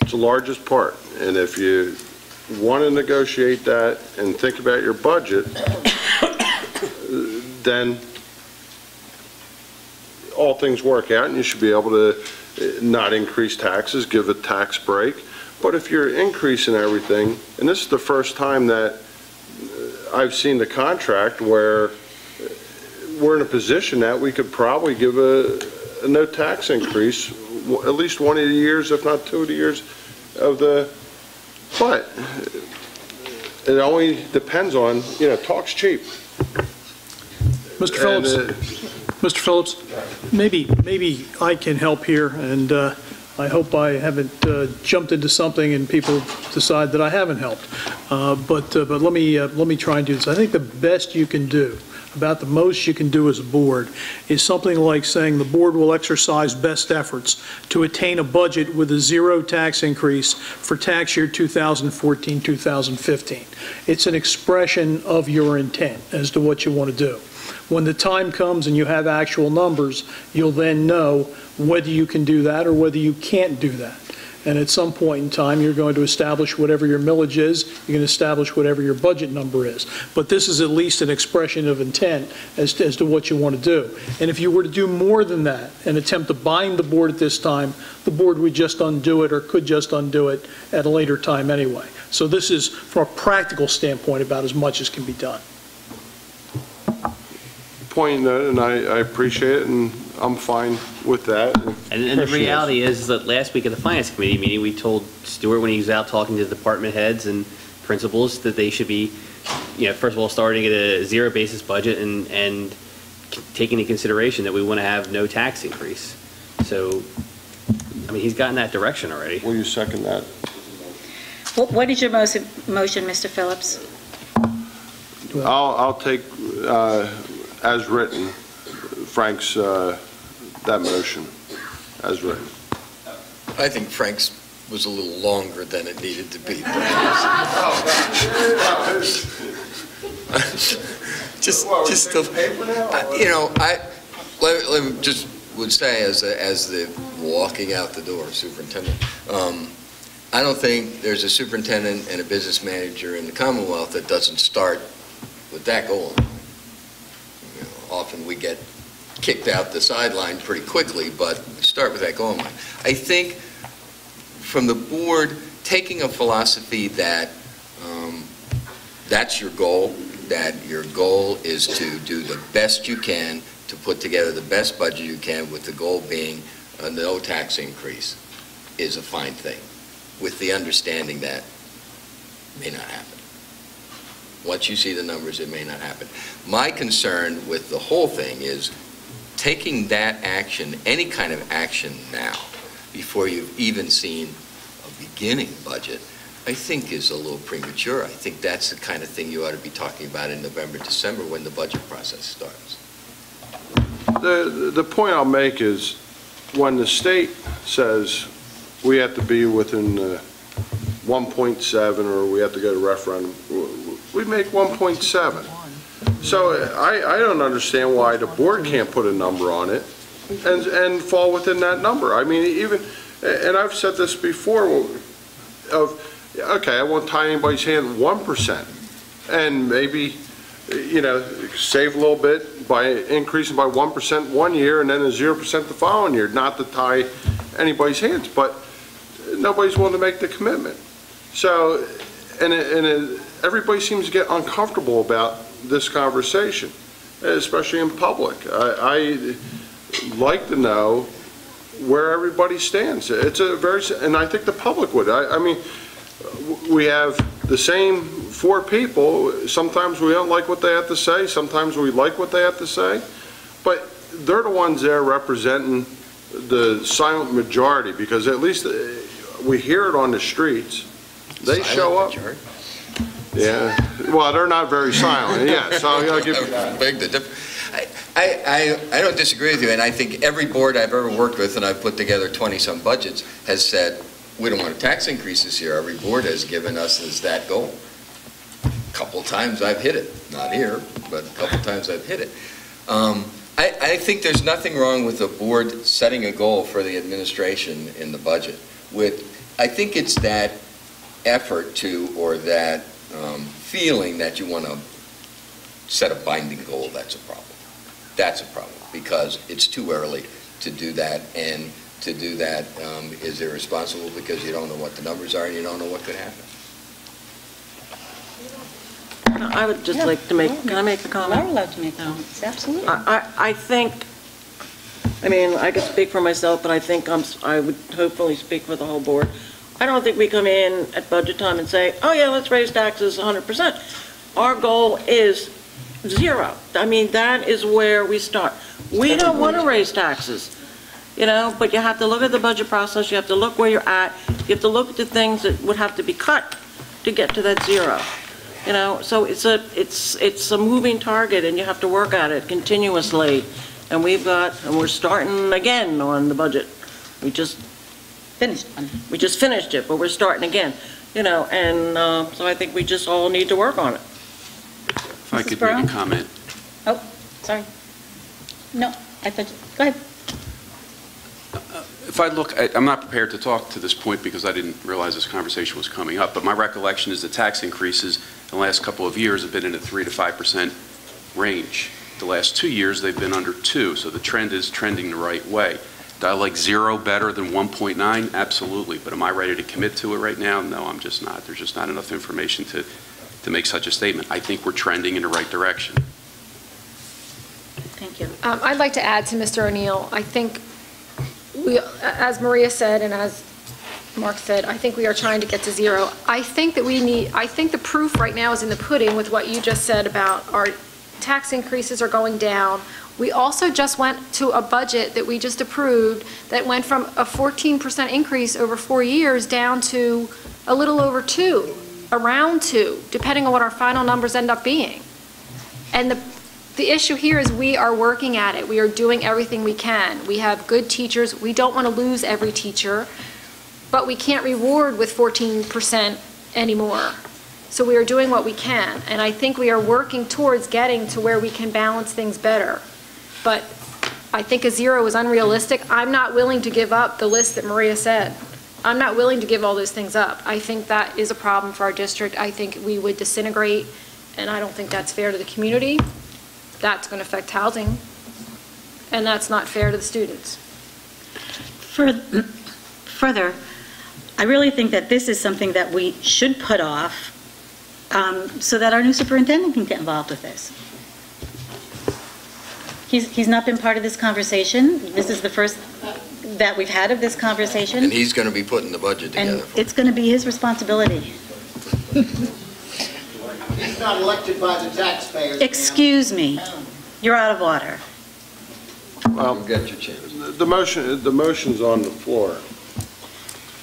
It's the largest part, and if you want to negotiate that and think about your budget, then all things work out, and you should be able to not increase taxes, give a tax break. But if you're increasing everything, and this is the first time that I've seen the contract where we're in a position that we could probably give a no tax increase at least one of the years, if not 2 of the years of the, but it only depends on, talk's cheap. Mr. Phillips, Mr. Phillips, maybe I can help here, and I hope I haven't jumped into something and people decide that I haven't helped. But let me try and do this. I think the best you can do, about the most you can do as a board, is something like saying the board will exercise best efforts to attain a budget with a 0 tax increase for tax year 2014-2015. It's an expression of your intent as to what you want to do. When the time comes and you have actual numbers, you'll then know whether you can do that or whether you can't do that. And at some point in time, you're going to establish whatever your millage is, you're going to establish whatever your budget number is. But this is at least an expression of intent as to what you want to do. And if you were to do more than that and attempt to bind the board at this time, the board would just undo it or could just undo it at a later time anyway. So this is, from a practical standpoint, about as much as can be done. Point that, and I appreciate it, and I'm fine with that. And the reality is that last week at the Finance Committee meeting, we told Stuart when he was out talking to the department heads and principals that they should be, first of all, starting at a 0 basis budget and taking into consideration that we want to have no tax increase. So, I mean, he's gotten that direction already. Will you second that? What is your motion, Mr. Phillips? I'll take, as written, Frank's, that motion, as written. I think Frank's was a little longer than it needed to be. just would say as the walking out the door superintendent, I don't think there's a superintendent and a business manager in the Commonwealth that doesn't start with that goal. Often we get kicked out the sideline pretty quickly, but start with that goal in mind. I think from the board, taking a philosophy that that's your goal, that your goal is to do the best you can to put together the best budget you can with the goal being a no tax increase, is a fine thing, with the understanding that it may not happen. Once you see the numbers, it may not happen. My concern with the whole thing is taking that action, any kind of action now, before you've even seen a beginning budget, I think is a little premature. I think that's the kind of thing you ought to be talking about in November, December, when the budget process starts. The point I'll make is when the state says we have to be within 1.7 or we have to go to referendum, we make 1.7. So I don't understand why the board can't put a number on it and fall within that number. I mean, even, and I've said this before, okay, I won't tie anybody's hand 1%, and maybe, save a little bit by increasing by 1% one year and then a 0% the following year, not to tie anybody's hands, but nobody's willing to make the commitment. So, everybody seems to get uncomfortable about this conversation, especially in public. I like to know where everybody stands. It's a very, and I think the public would. I mean, we have the same 4 people. Sometimes we don't like what they have to say. Sometimes we like what they have to say. But they're the ones there representing the silent majority, because at least we hear it on the streets. They show up. Majority? Yeah. Well, they're not very silent. Yeah. So I'll give you that. Big the difference. I don't disagree with you, and I think every board I've ever worked with, and I've put together 20-some budgets, has said, we don't want a tax increase this year. Every board has given us as that goal. A couple times I've hit it. Not here, but a couple times I've hit it. I think there's nothing wrong with the board setting a goal for the administration in the budget. I think it's that effort to, or that feeling that you want to set a binding goal that's a problem. That's a problem, because it's too early to do that, and to do that is irresponsible because you don't know what the numbers are and you don't know what could happen. I would just like to make, can I make a comment? You're allowed to make comments, absolutely. I think, I mean, I could speak for myself, but I think I would hopefully speak for the whole board. I don't think we come in at budget time and say, oh yeah, let's raise taxes 100%. Our goal is 0. I mean, that is where we start. We don't want to raise taxes, you know, but you have to look at the budget process, you have to look where you're at, you have to look at the things that would have to be cut to get to that 0. You know, so it's a moving target, and you have to work at it continuously. And we're starting again on the budget. We just finished it, but we're starting again. You know, and so I think we just all need to work on it. If I could make a comment. Oh, sorry. No, I thought, go ahead. If I look, I'm not prepared to talk to this point because I didn't realize this conversation was coming up, but my recollection is the tax increases in the last couple of years have been in a 3 to 5% range. The last 2 years, they've been under 2, so the trend is trending the right way. Do I like 0 better than 1.9? Absolutely, but am I ready to commit to it right now? No, I'm just not. There's just not enough information to make such a statement. I think we're trending in the right direction. Thank you. I'd like to add to Mr. O'Neill. I think as Maria said and as Mark said, I think we are trying to get to 0. I think the proof right now is in the pudding with what you just said about our tax increases are going down. We also just went to a budget that we just approved that went from a 14% increase over 4 years down to a little over 2, around 2, depending on what our final numbers end up being. And the issue here is we are working at it. We are doing everything we can. We have good teachers. We don't want to lose every teacher, but we can't reward with 14% anymore. So we are doing what we can, and I think we are working towards getting to where we can balance things better. But I think a 0 is unrealistic. I'm not willing to give up the list that Maria said. I'm not willing to give all those things up. I think that is a problem for our district. I think we would disintegrate, and I don't think that's fair to the community. That's going to affect housing, and that's not fair to the students. Further, I really think that this is something that we should put off so that our new superintendent can get involved with this. He's not been part of this conversation. This is the first that we've had of this conversation. And he's going to be putting the budget together. And it's going to be his responsibility. He's not elected by the taxpayers. Excuse me. You're out of order. Well, you'll get your chance. The motion's on the floor.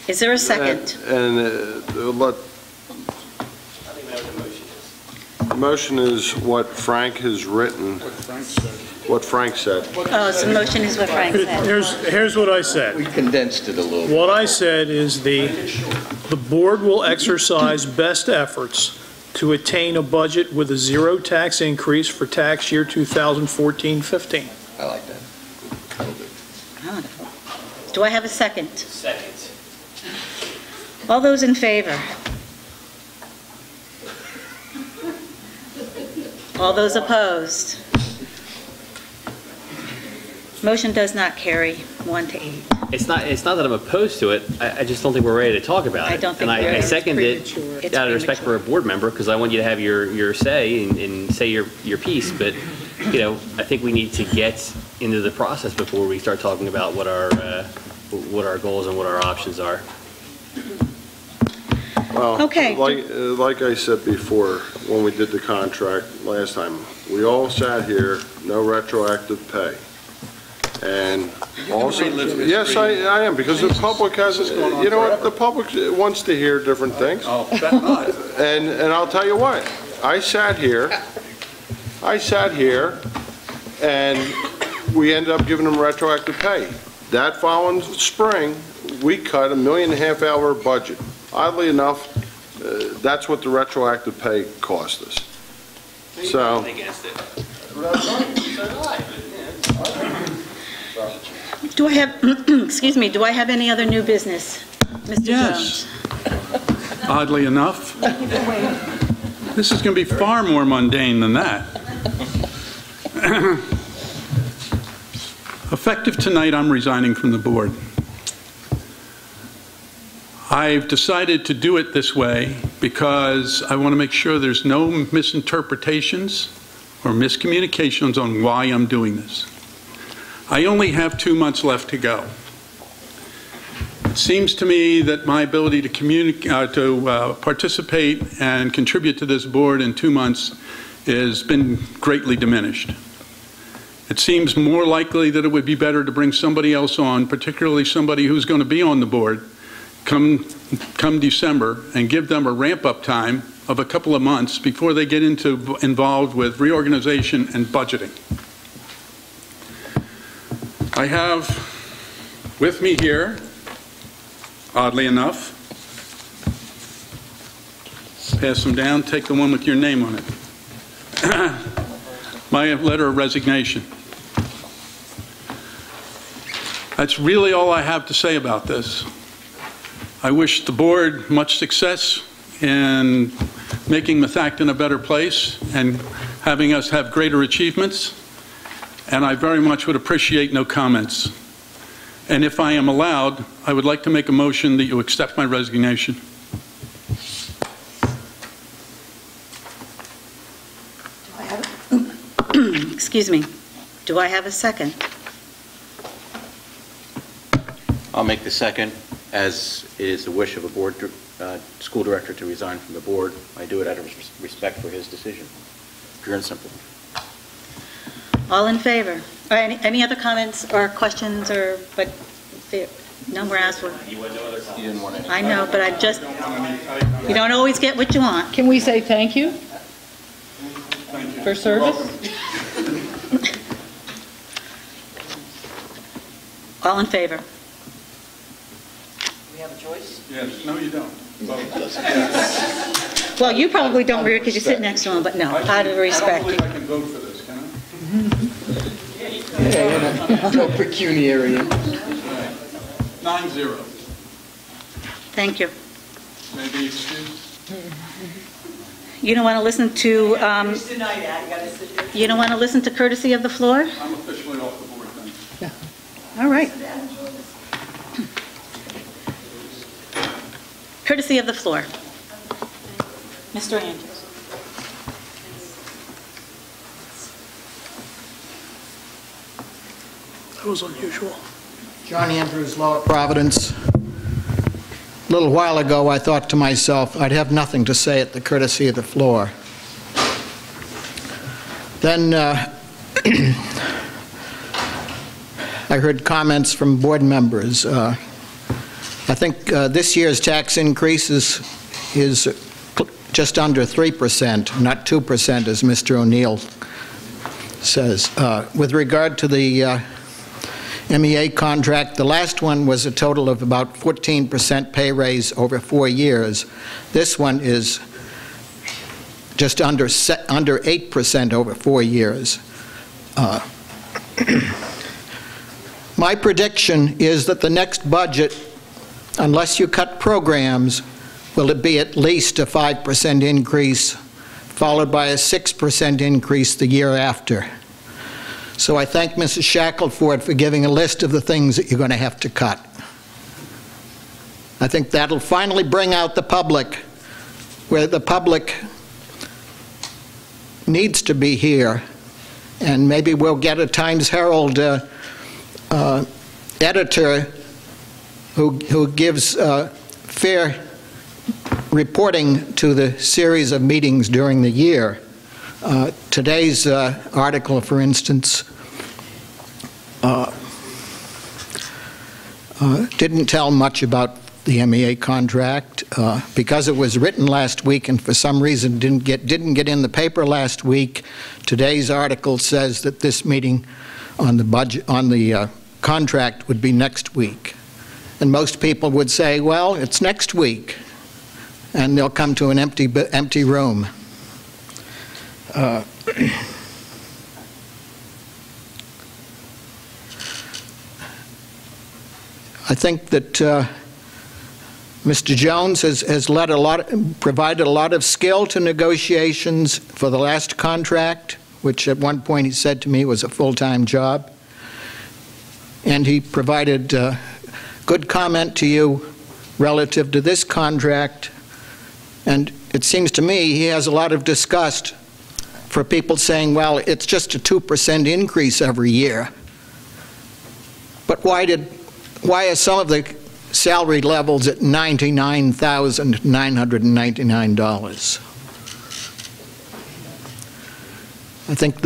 Is there a second? The motion is what Frank has written. What Frank said. Oh, so the motion is what Frank said. Here's what I said. We condensed it a little bit. What I said is the board will exercise best efforts to attain a budget with a 0 tax increase for tax year 2014-15. I like that. Wonderful. Do I have a second? Second. All those in favor? All those opposed? Motion does not carry 1 to 8. It's not that I'm opposed to it. I just don't think we're ready to talk about it. I don't think and we're I second it out of respect for a board member because I want you to have your say and say your piece. But you know, I think we need to get into the process before we start talking about what our goals and what our options are. Well, okay. Like I said before, when we did the contract last time, we all sat here, no retroactive pay. And also, yes, I am, because the public has, you know what, the public wants to hear different things. Oh, bet not. And I'll tell you what, I sat here, and we ended up giving them retroactive pay. That following spring, we cut $1.5 million hour budget. Oddly enough, that's what the retroactive pay cost us. So. Do I have, excuse me, do I have any other new business? Mr. Yes. Jones? Oddly enough, this is going to be far more mundane than that. Effective tonight, I'm resigning from the board. I've decided to do it this way because I want to make sure there's no misinterpretations or miscommunications on why I'm doing this. I only have 2 months left to go. It seems to me that my ability to participate and contribute to this board in 2 months has been greatly diminished. It seems more likely that it would be better to bring somebody else on, particularly somebody who's going to be on the board come December, and give them a ramp-up time of a couple of months before they get involved with reorganization and budgeting. I have with me here, oddly enough, pass them down, take the one with your name on it. My letter of resignation. That's really all I have to say about this. I wish the board much success in making Methacton a better place and having us have greater achievements, and I very much would appreciate no comments. And if I am allowed, I would like to make a motion that you accept my resignation. Excuse me. Do I have a second? I'll make the second, as it is the wish of a board, school director to resign from the board. I do it out of respect for his decision. Pure and simple. All in favor? Or any other comments or questions or, but no more asked for? You didn't want any. I know, but you don't always get what you want. Can we say thank you for service? All in favor? We have a choice? Yes. No, you don't. Well, you probably don't because you sit next to him, but no, out of respect. I don't believe I can vote for this, can I? Yeah, no pecuniary. 9-0. Thank you. Maybe excused? You don't want to listen to, you don't want to listen to courtesy of the floor? I'm officially off the board then. All right. Courtesy of the floor. Mr. Andrews. That was unusual. John Andrews, Lower Providence. A little while ago, I thought to myself, I'd have nothing to say at the courtesy of the floor. Then I heard comments from board members. I think this year's tax increase is just under 3%, not 2%, as Mr. O'Neill says. With regard to the MEA contract, the last one was a total of about 14% pay raise over 4 years. This one is just under 8% over 4 years. My prediction is that the next budget, unless you cut programs, will it be at least a 5% increase, followed by a 6% increase the year after. So I thank Mrs. Shackelford for giving a list of the things that you're going to have to cut. I think that'll finally bring out the public, where the public needs to be here, and maybe we'll get a Times Herald editor who gives fair reporting to the series of meetings during the year. Today's article, for instance, didn't tell much about the MEA contract because it was written last week and for some reason didn't get in the paper last week. Today's article says that this meeting on the budget on the contract would be next week, and most people would say, well, it's next week, and they'll come to an empty room. I think that Mr. Jones has provided a lot of skill to negotiations for the last contract, which at one point he said to me was a full-time job. And he provided good comment to you relative to this contract, and it seems to me he has a lot of disgust for people saying, well, it's just a 2% increase every year. But why are some of the salary levels at $99,999? I think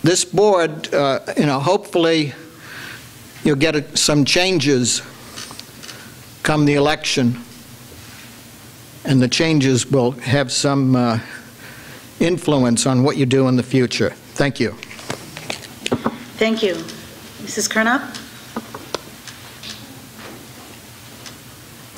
this board, hopefully you'll get some changes come the election, and the changes will have some influence on what you do in the future. Thank you. Thank you. Mrs. Kernop?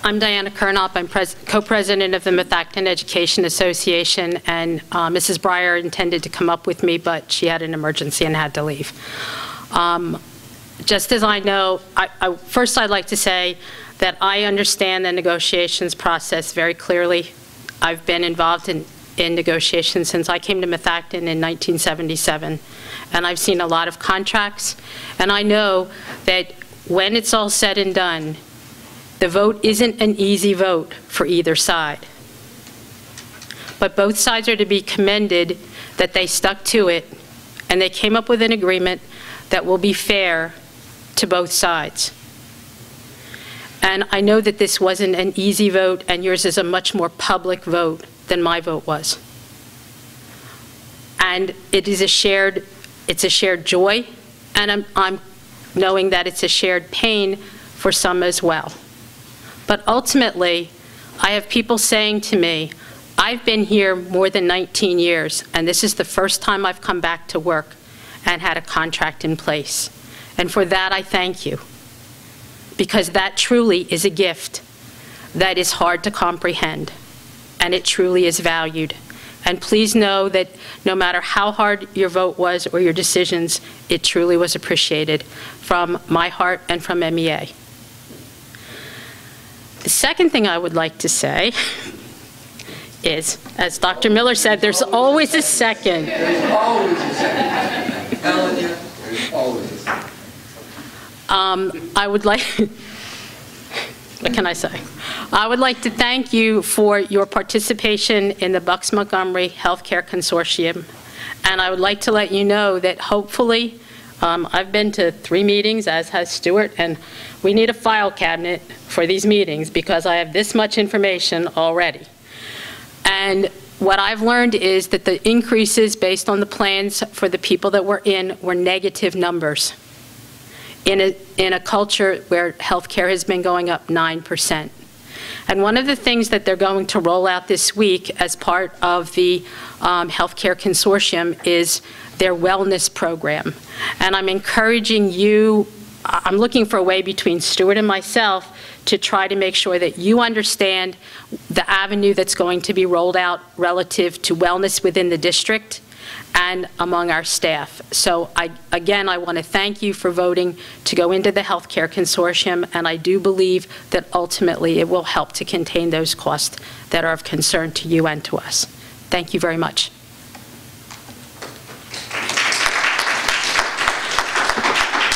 I'm Diana Kernop. I'm co-president of the Methacton Education Association, and Mrs. Breyer intended to come up with me, but she had an emergency and had to leave. Just as I know, first I'd like to say that I understand the negotiations process very clearly. I've been involved in negotiations since I came to Methacton in 1977, and I've seen a lot of contracts, and I know that when it's all said and done, the vote isn't an easy vote for either side. But both sides are to be commended that they stuck to it, and they came up with an agreement that will be fair to both sides. And I know that this wasn't an easy vote, and yours is a much more public vote than my vote was. And it's a shared joy, and I'm knowing that it's a shared pain for some as well. But ultimately, I have people saying to me, I've been here more than 19 years, and this is the first time I've come back to work and had a contract in place. And for that, I thank you, because that truly is a gift that is hard to comprehend, and it truly is valued. And please know that no matter how hard your vote was or your decisions, it truly was appreciated from my heart and from MEA. The second thing I would like to say is, as Dr. Miller said, there's always a second. There's always a second. Telling you, there's always a second. I would like, what can I say? I would like to thank you for your participation in the Bucks Montgomery Healthcare Consortium. And I would like to let you know that hopefully, I've been to 3 meetings, as has Stuart, and we need a file cabinet for these meetings because I have this much information already. And what I've learned is that the increases based on the plans for the people that were in were negative numbers in a culture where healthcare has been going up 9%. And one of the things that they're going to roll out this week as part of the Healthcare Consortium is their wellness program. And I'm encouraging you, I'm looking for a way between Stuart and myself to try to make sure that you understand the avenue that's going to be rolled out relative to wellness within the district and among our staff. So again, I want to thank you for voting to go into the Healthcare Consortium, and I do believe that ultimately it will help to contain those costs that are of concern to you and to us. Thank you very much.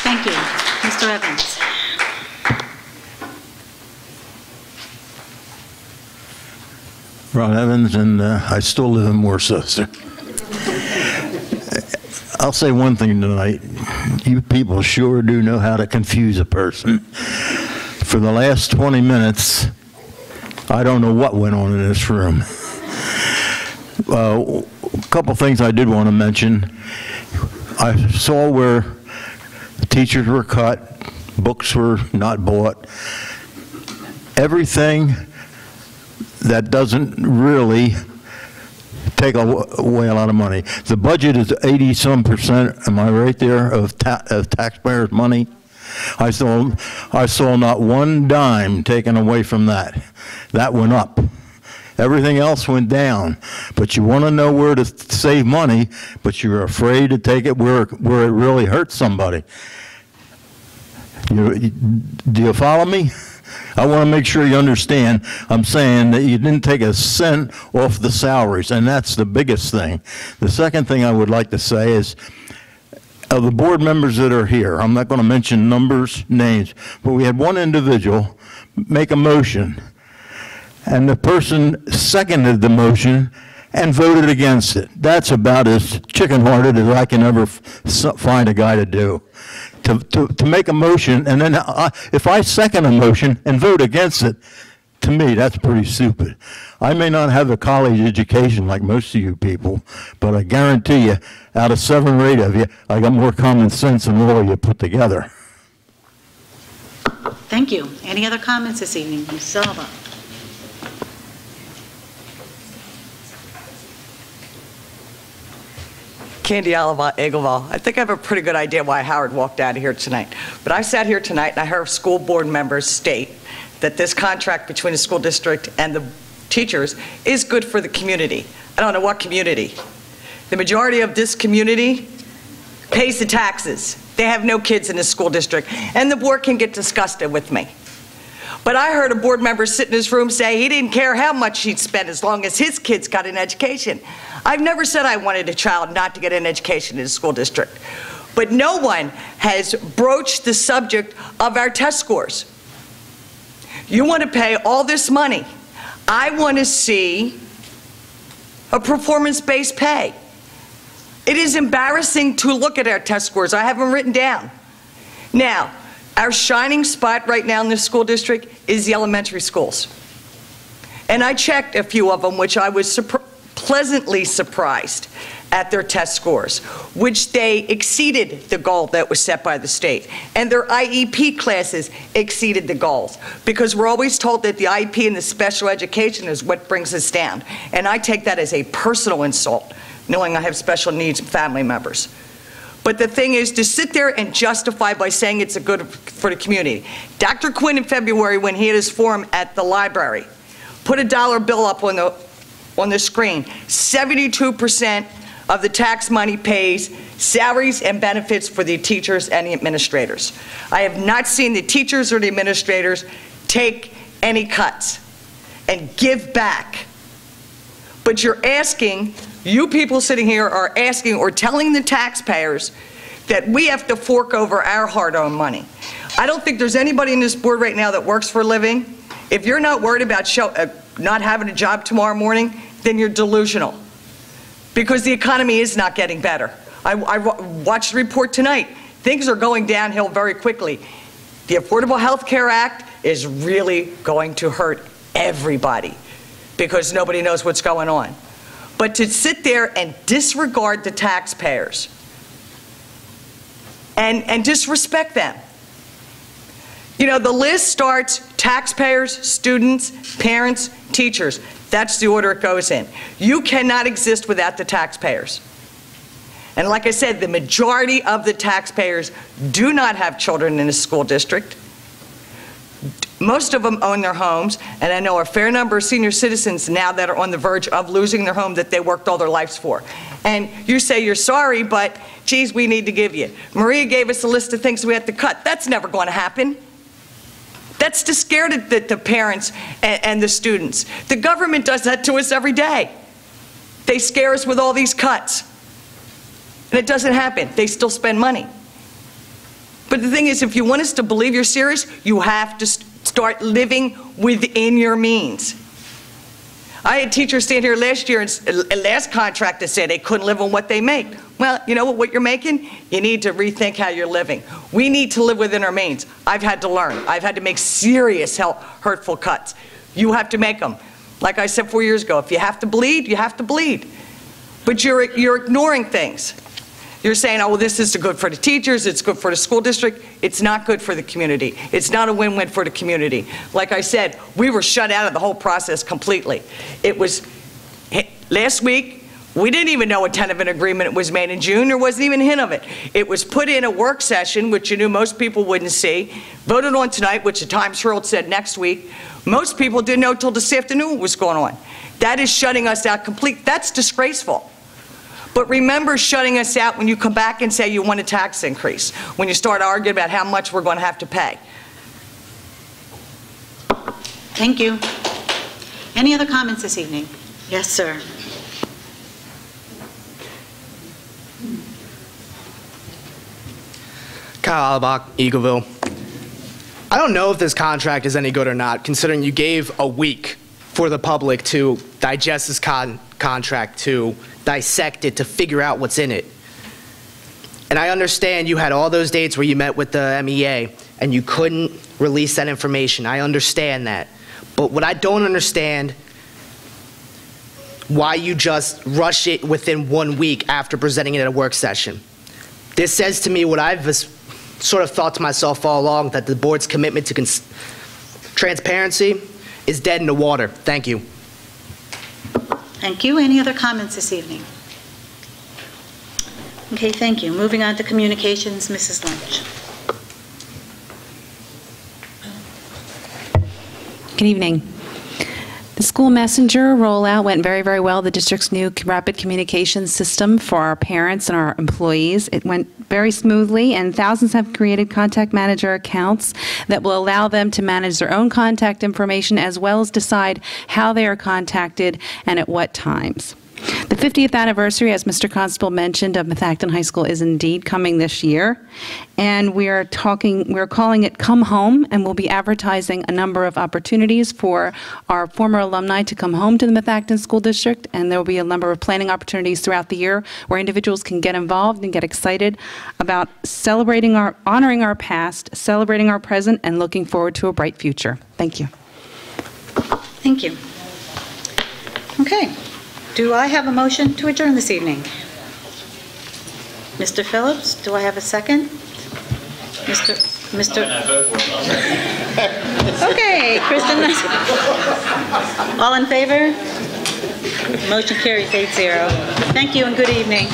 Thank you. Mr. Evans. Ron Evans, and I still live in Worcester. I'll say one thing tonight. You people sure do know how to confuse a person. For the last 20 minutes, I don't know what went on in this room. A couple things I did want to mention. I saw where teachers were cut, books were not bought. Everything that doesn't really take away a lot of money. The budget is 80-some%, am I right there, of taxpayers' money? I saw not one dime taken away from that. That went up. Everything else went down. But you want to know where to save money, but you're afraid to take it where it really hurts somebody. Do you follow me? I want to make sure you understand. I'm saying that you didn't take a cent off the salaries, and that's the biggest thing. The second thing I would like to say is, of the board members that are here, I'm not going to mention numbers, names, but we had one individual make a motion and the person seconded the motion and voted against it. That's about as chicken-hearted as I can ever find a guy to do. To make a motion, and then if I second a motion and vote against it, to me, that's pretty stupid. I may not have a college education like most of you people, but I guarantee you, out of 7 or 8 of you, I got more common sense than all of you put together. Thank you. Any other comments this evening? Ms. Silva. Candy Agleval. I think I have a pretty good idea why Howard walked out of here tonight. But I sat here tonight and I heard school board members state that this contract between the school district and the teachers is good for the community. I don't know what community. The majority of this community pays the taxes. They have no kids in the school district, and the board can get disgusted with me. But I heard a board member sit in his room say he didn't care how much he'd spend as long as his kids got an education. I've never said I wanted a child not to get an education in the school district. But no one has broached the subject of our test scores. You want to pay all this money. I want to see a performance-based pay. It is embarrassing to look at our test scores. I have them written down. Now, our shining spot right now in this school district is the elementary schools. And I checked a few of them, which I was pleasantly surprised at their test scores, which they exceeded the goal that was set by the state. And their IEP classes exceeded the goals, because we're always told that the IEP and the special education is what brings us down. And I take that as a personal insult, knowing I have special needs family members. But the thing is to sit there and justify by saying it's a good for the community. Dr. Quinn in February, when he had his forum at the library, put a dollar bill up on the screen. 72% of the tax money pays salaries and benefits for the teachers and the administrators. I have not seen the teachers or the administrators take any cuts and give back. But you're asking, you people sitting here are asking or telling the taxpayers that we have to fork over our hard-earned money. I don't think there's anybody in this board right now that works for a living. If you're not worried about not having a job tomorrow morning, then you're delusional. Because the economy is not getting better. I watched the report tonight. Things are going downhill very quickly. The Affordable Health Care Act is really going to hurt everybody because nobody knows what's going on. But to sit there and disregard the taxpayers and disrespect them. You know, the list starts taxpayers, students, parents, teachers. That's the order it goes in. You cannot exist without the taxpayers. And like I said, the majority of the taxpayers do not have children in a school district. Most of them own their homes, and I know a fair number of senior citizens now that are on the verge of losing their home that they worked all their lives for. And you say you're sorry, but geez, we need to give you. Maria gave us a list of things we have to cut. That's never going to happen. That's to scare the parents and the students. The government does that to us every day. They scare us with all these cuts. And it doesn't happen. They still spend money. But the thing is, if you want us to believe you're serious, you have to start living within your means. I had teachers stand here last year and last contract that said they couldn't live on what they make. Well, you know what you're making? You need to rethink how you're living. We need to live within our means. I've had to learn. I've had to make serious, hurtful cuts. You have to make them. Like I said 4 years ago, if you have to bleed, you have to bleed. But you're ignoring things. You're saying, oh, well, this is good for the teachers, it's good for the school district. It's not good for the community. It's not a win-win for the community. Like I said, we were shut out of the whole process completely. It was, last week, we didn't even know a tentative agreement was made in June. There wasn't even a hint of it. It was put in a work session, which you knew most people wouldn't see, voted on tonight, which the Times-Herald said next week. Most people didn't know until this afternoon what was going on. That is shutting us out completely. That's disgraceful. But remember shutting us out when you come back and say you want a tax increase, when you start arguing about how much we're going to have to pay. Thank you. Any other comments this evening? Yes, sir. Kyle Alabach, Eagleville. I don't know if this contract is any good or not, considering you gave a week for the public to digest this contract, to dissect it, to figure out what's in it. And I understand you had all those dates where you met with the MEA and you couldn't release that information. I understand that. But what I don't understand, why you just rush it within 1 week after presenting it at a work session. This says to me what I've sort of thought to myself all along, that the board's commitment to transparency is dead in the water. Thank you. Thank you. Any other comments this evening? Okay, thank you. Moving on to communications, Mrs. Lynch. Good evening. The school messenger rollout went very, very well. The district's new rapid communication system for our parents and our employees. It went very smoothly, and thousands have created contact manager accounts that will allow them to manage their own contact information as well as decide how they are contacted and at what times. The 50th anniversary, as Mr. Constable mentioned, of Methacton High School is indeed coming this year, and we're calling it Come Home, and we'll be advertising a number of opportunities for our former alumni to come home to the Methacton School District, and there will be a number of planning opportunities throughout the year where individuals can get involved and get excited about honoring our past, celebrating our present, and looking forward to a bright future. Thank you. Thank you. Okay. Do I have a motion to adjourn this evening? Mr. Phillips, do I have a second? Mr. Okay, Kristen. All in favor? Motion carries 8-0. Thank you and good evening.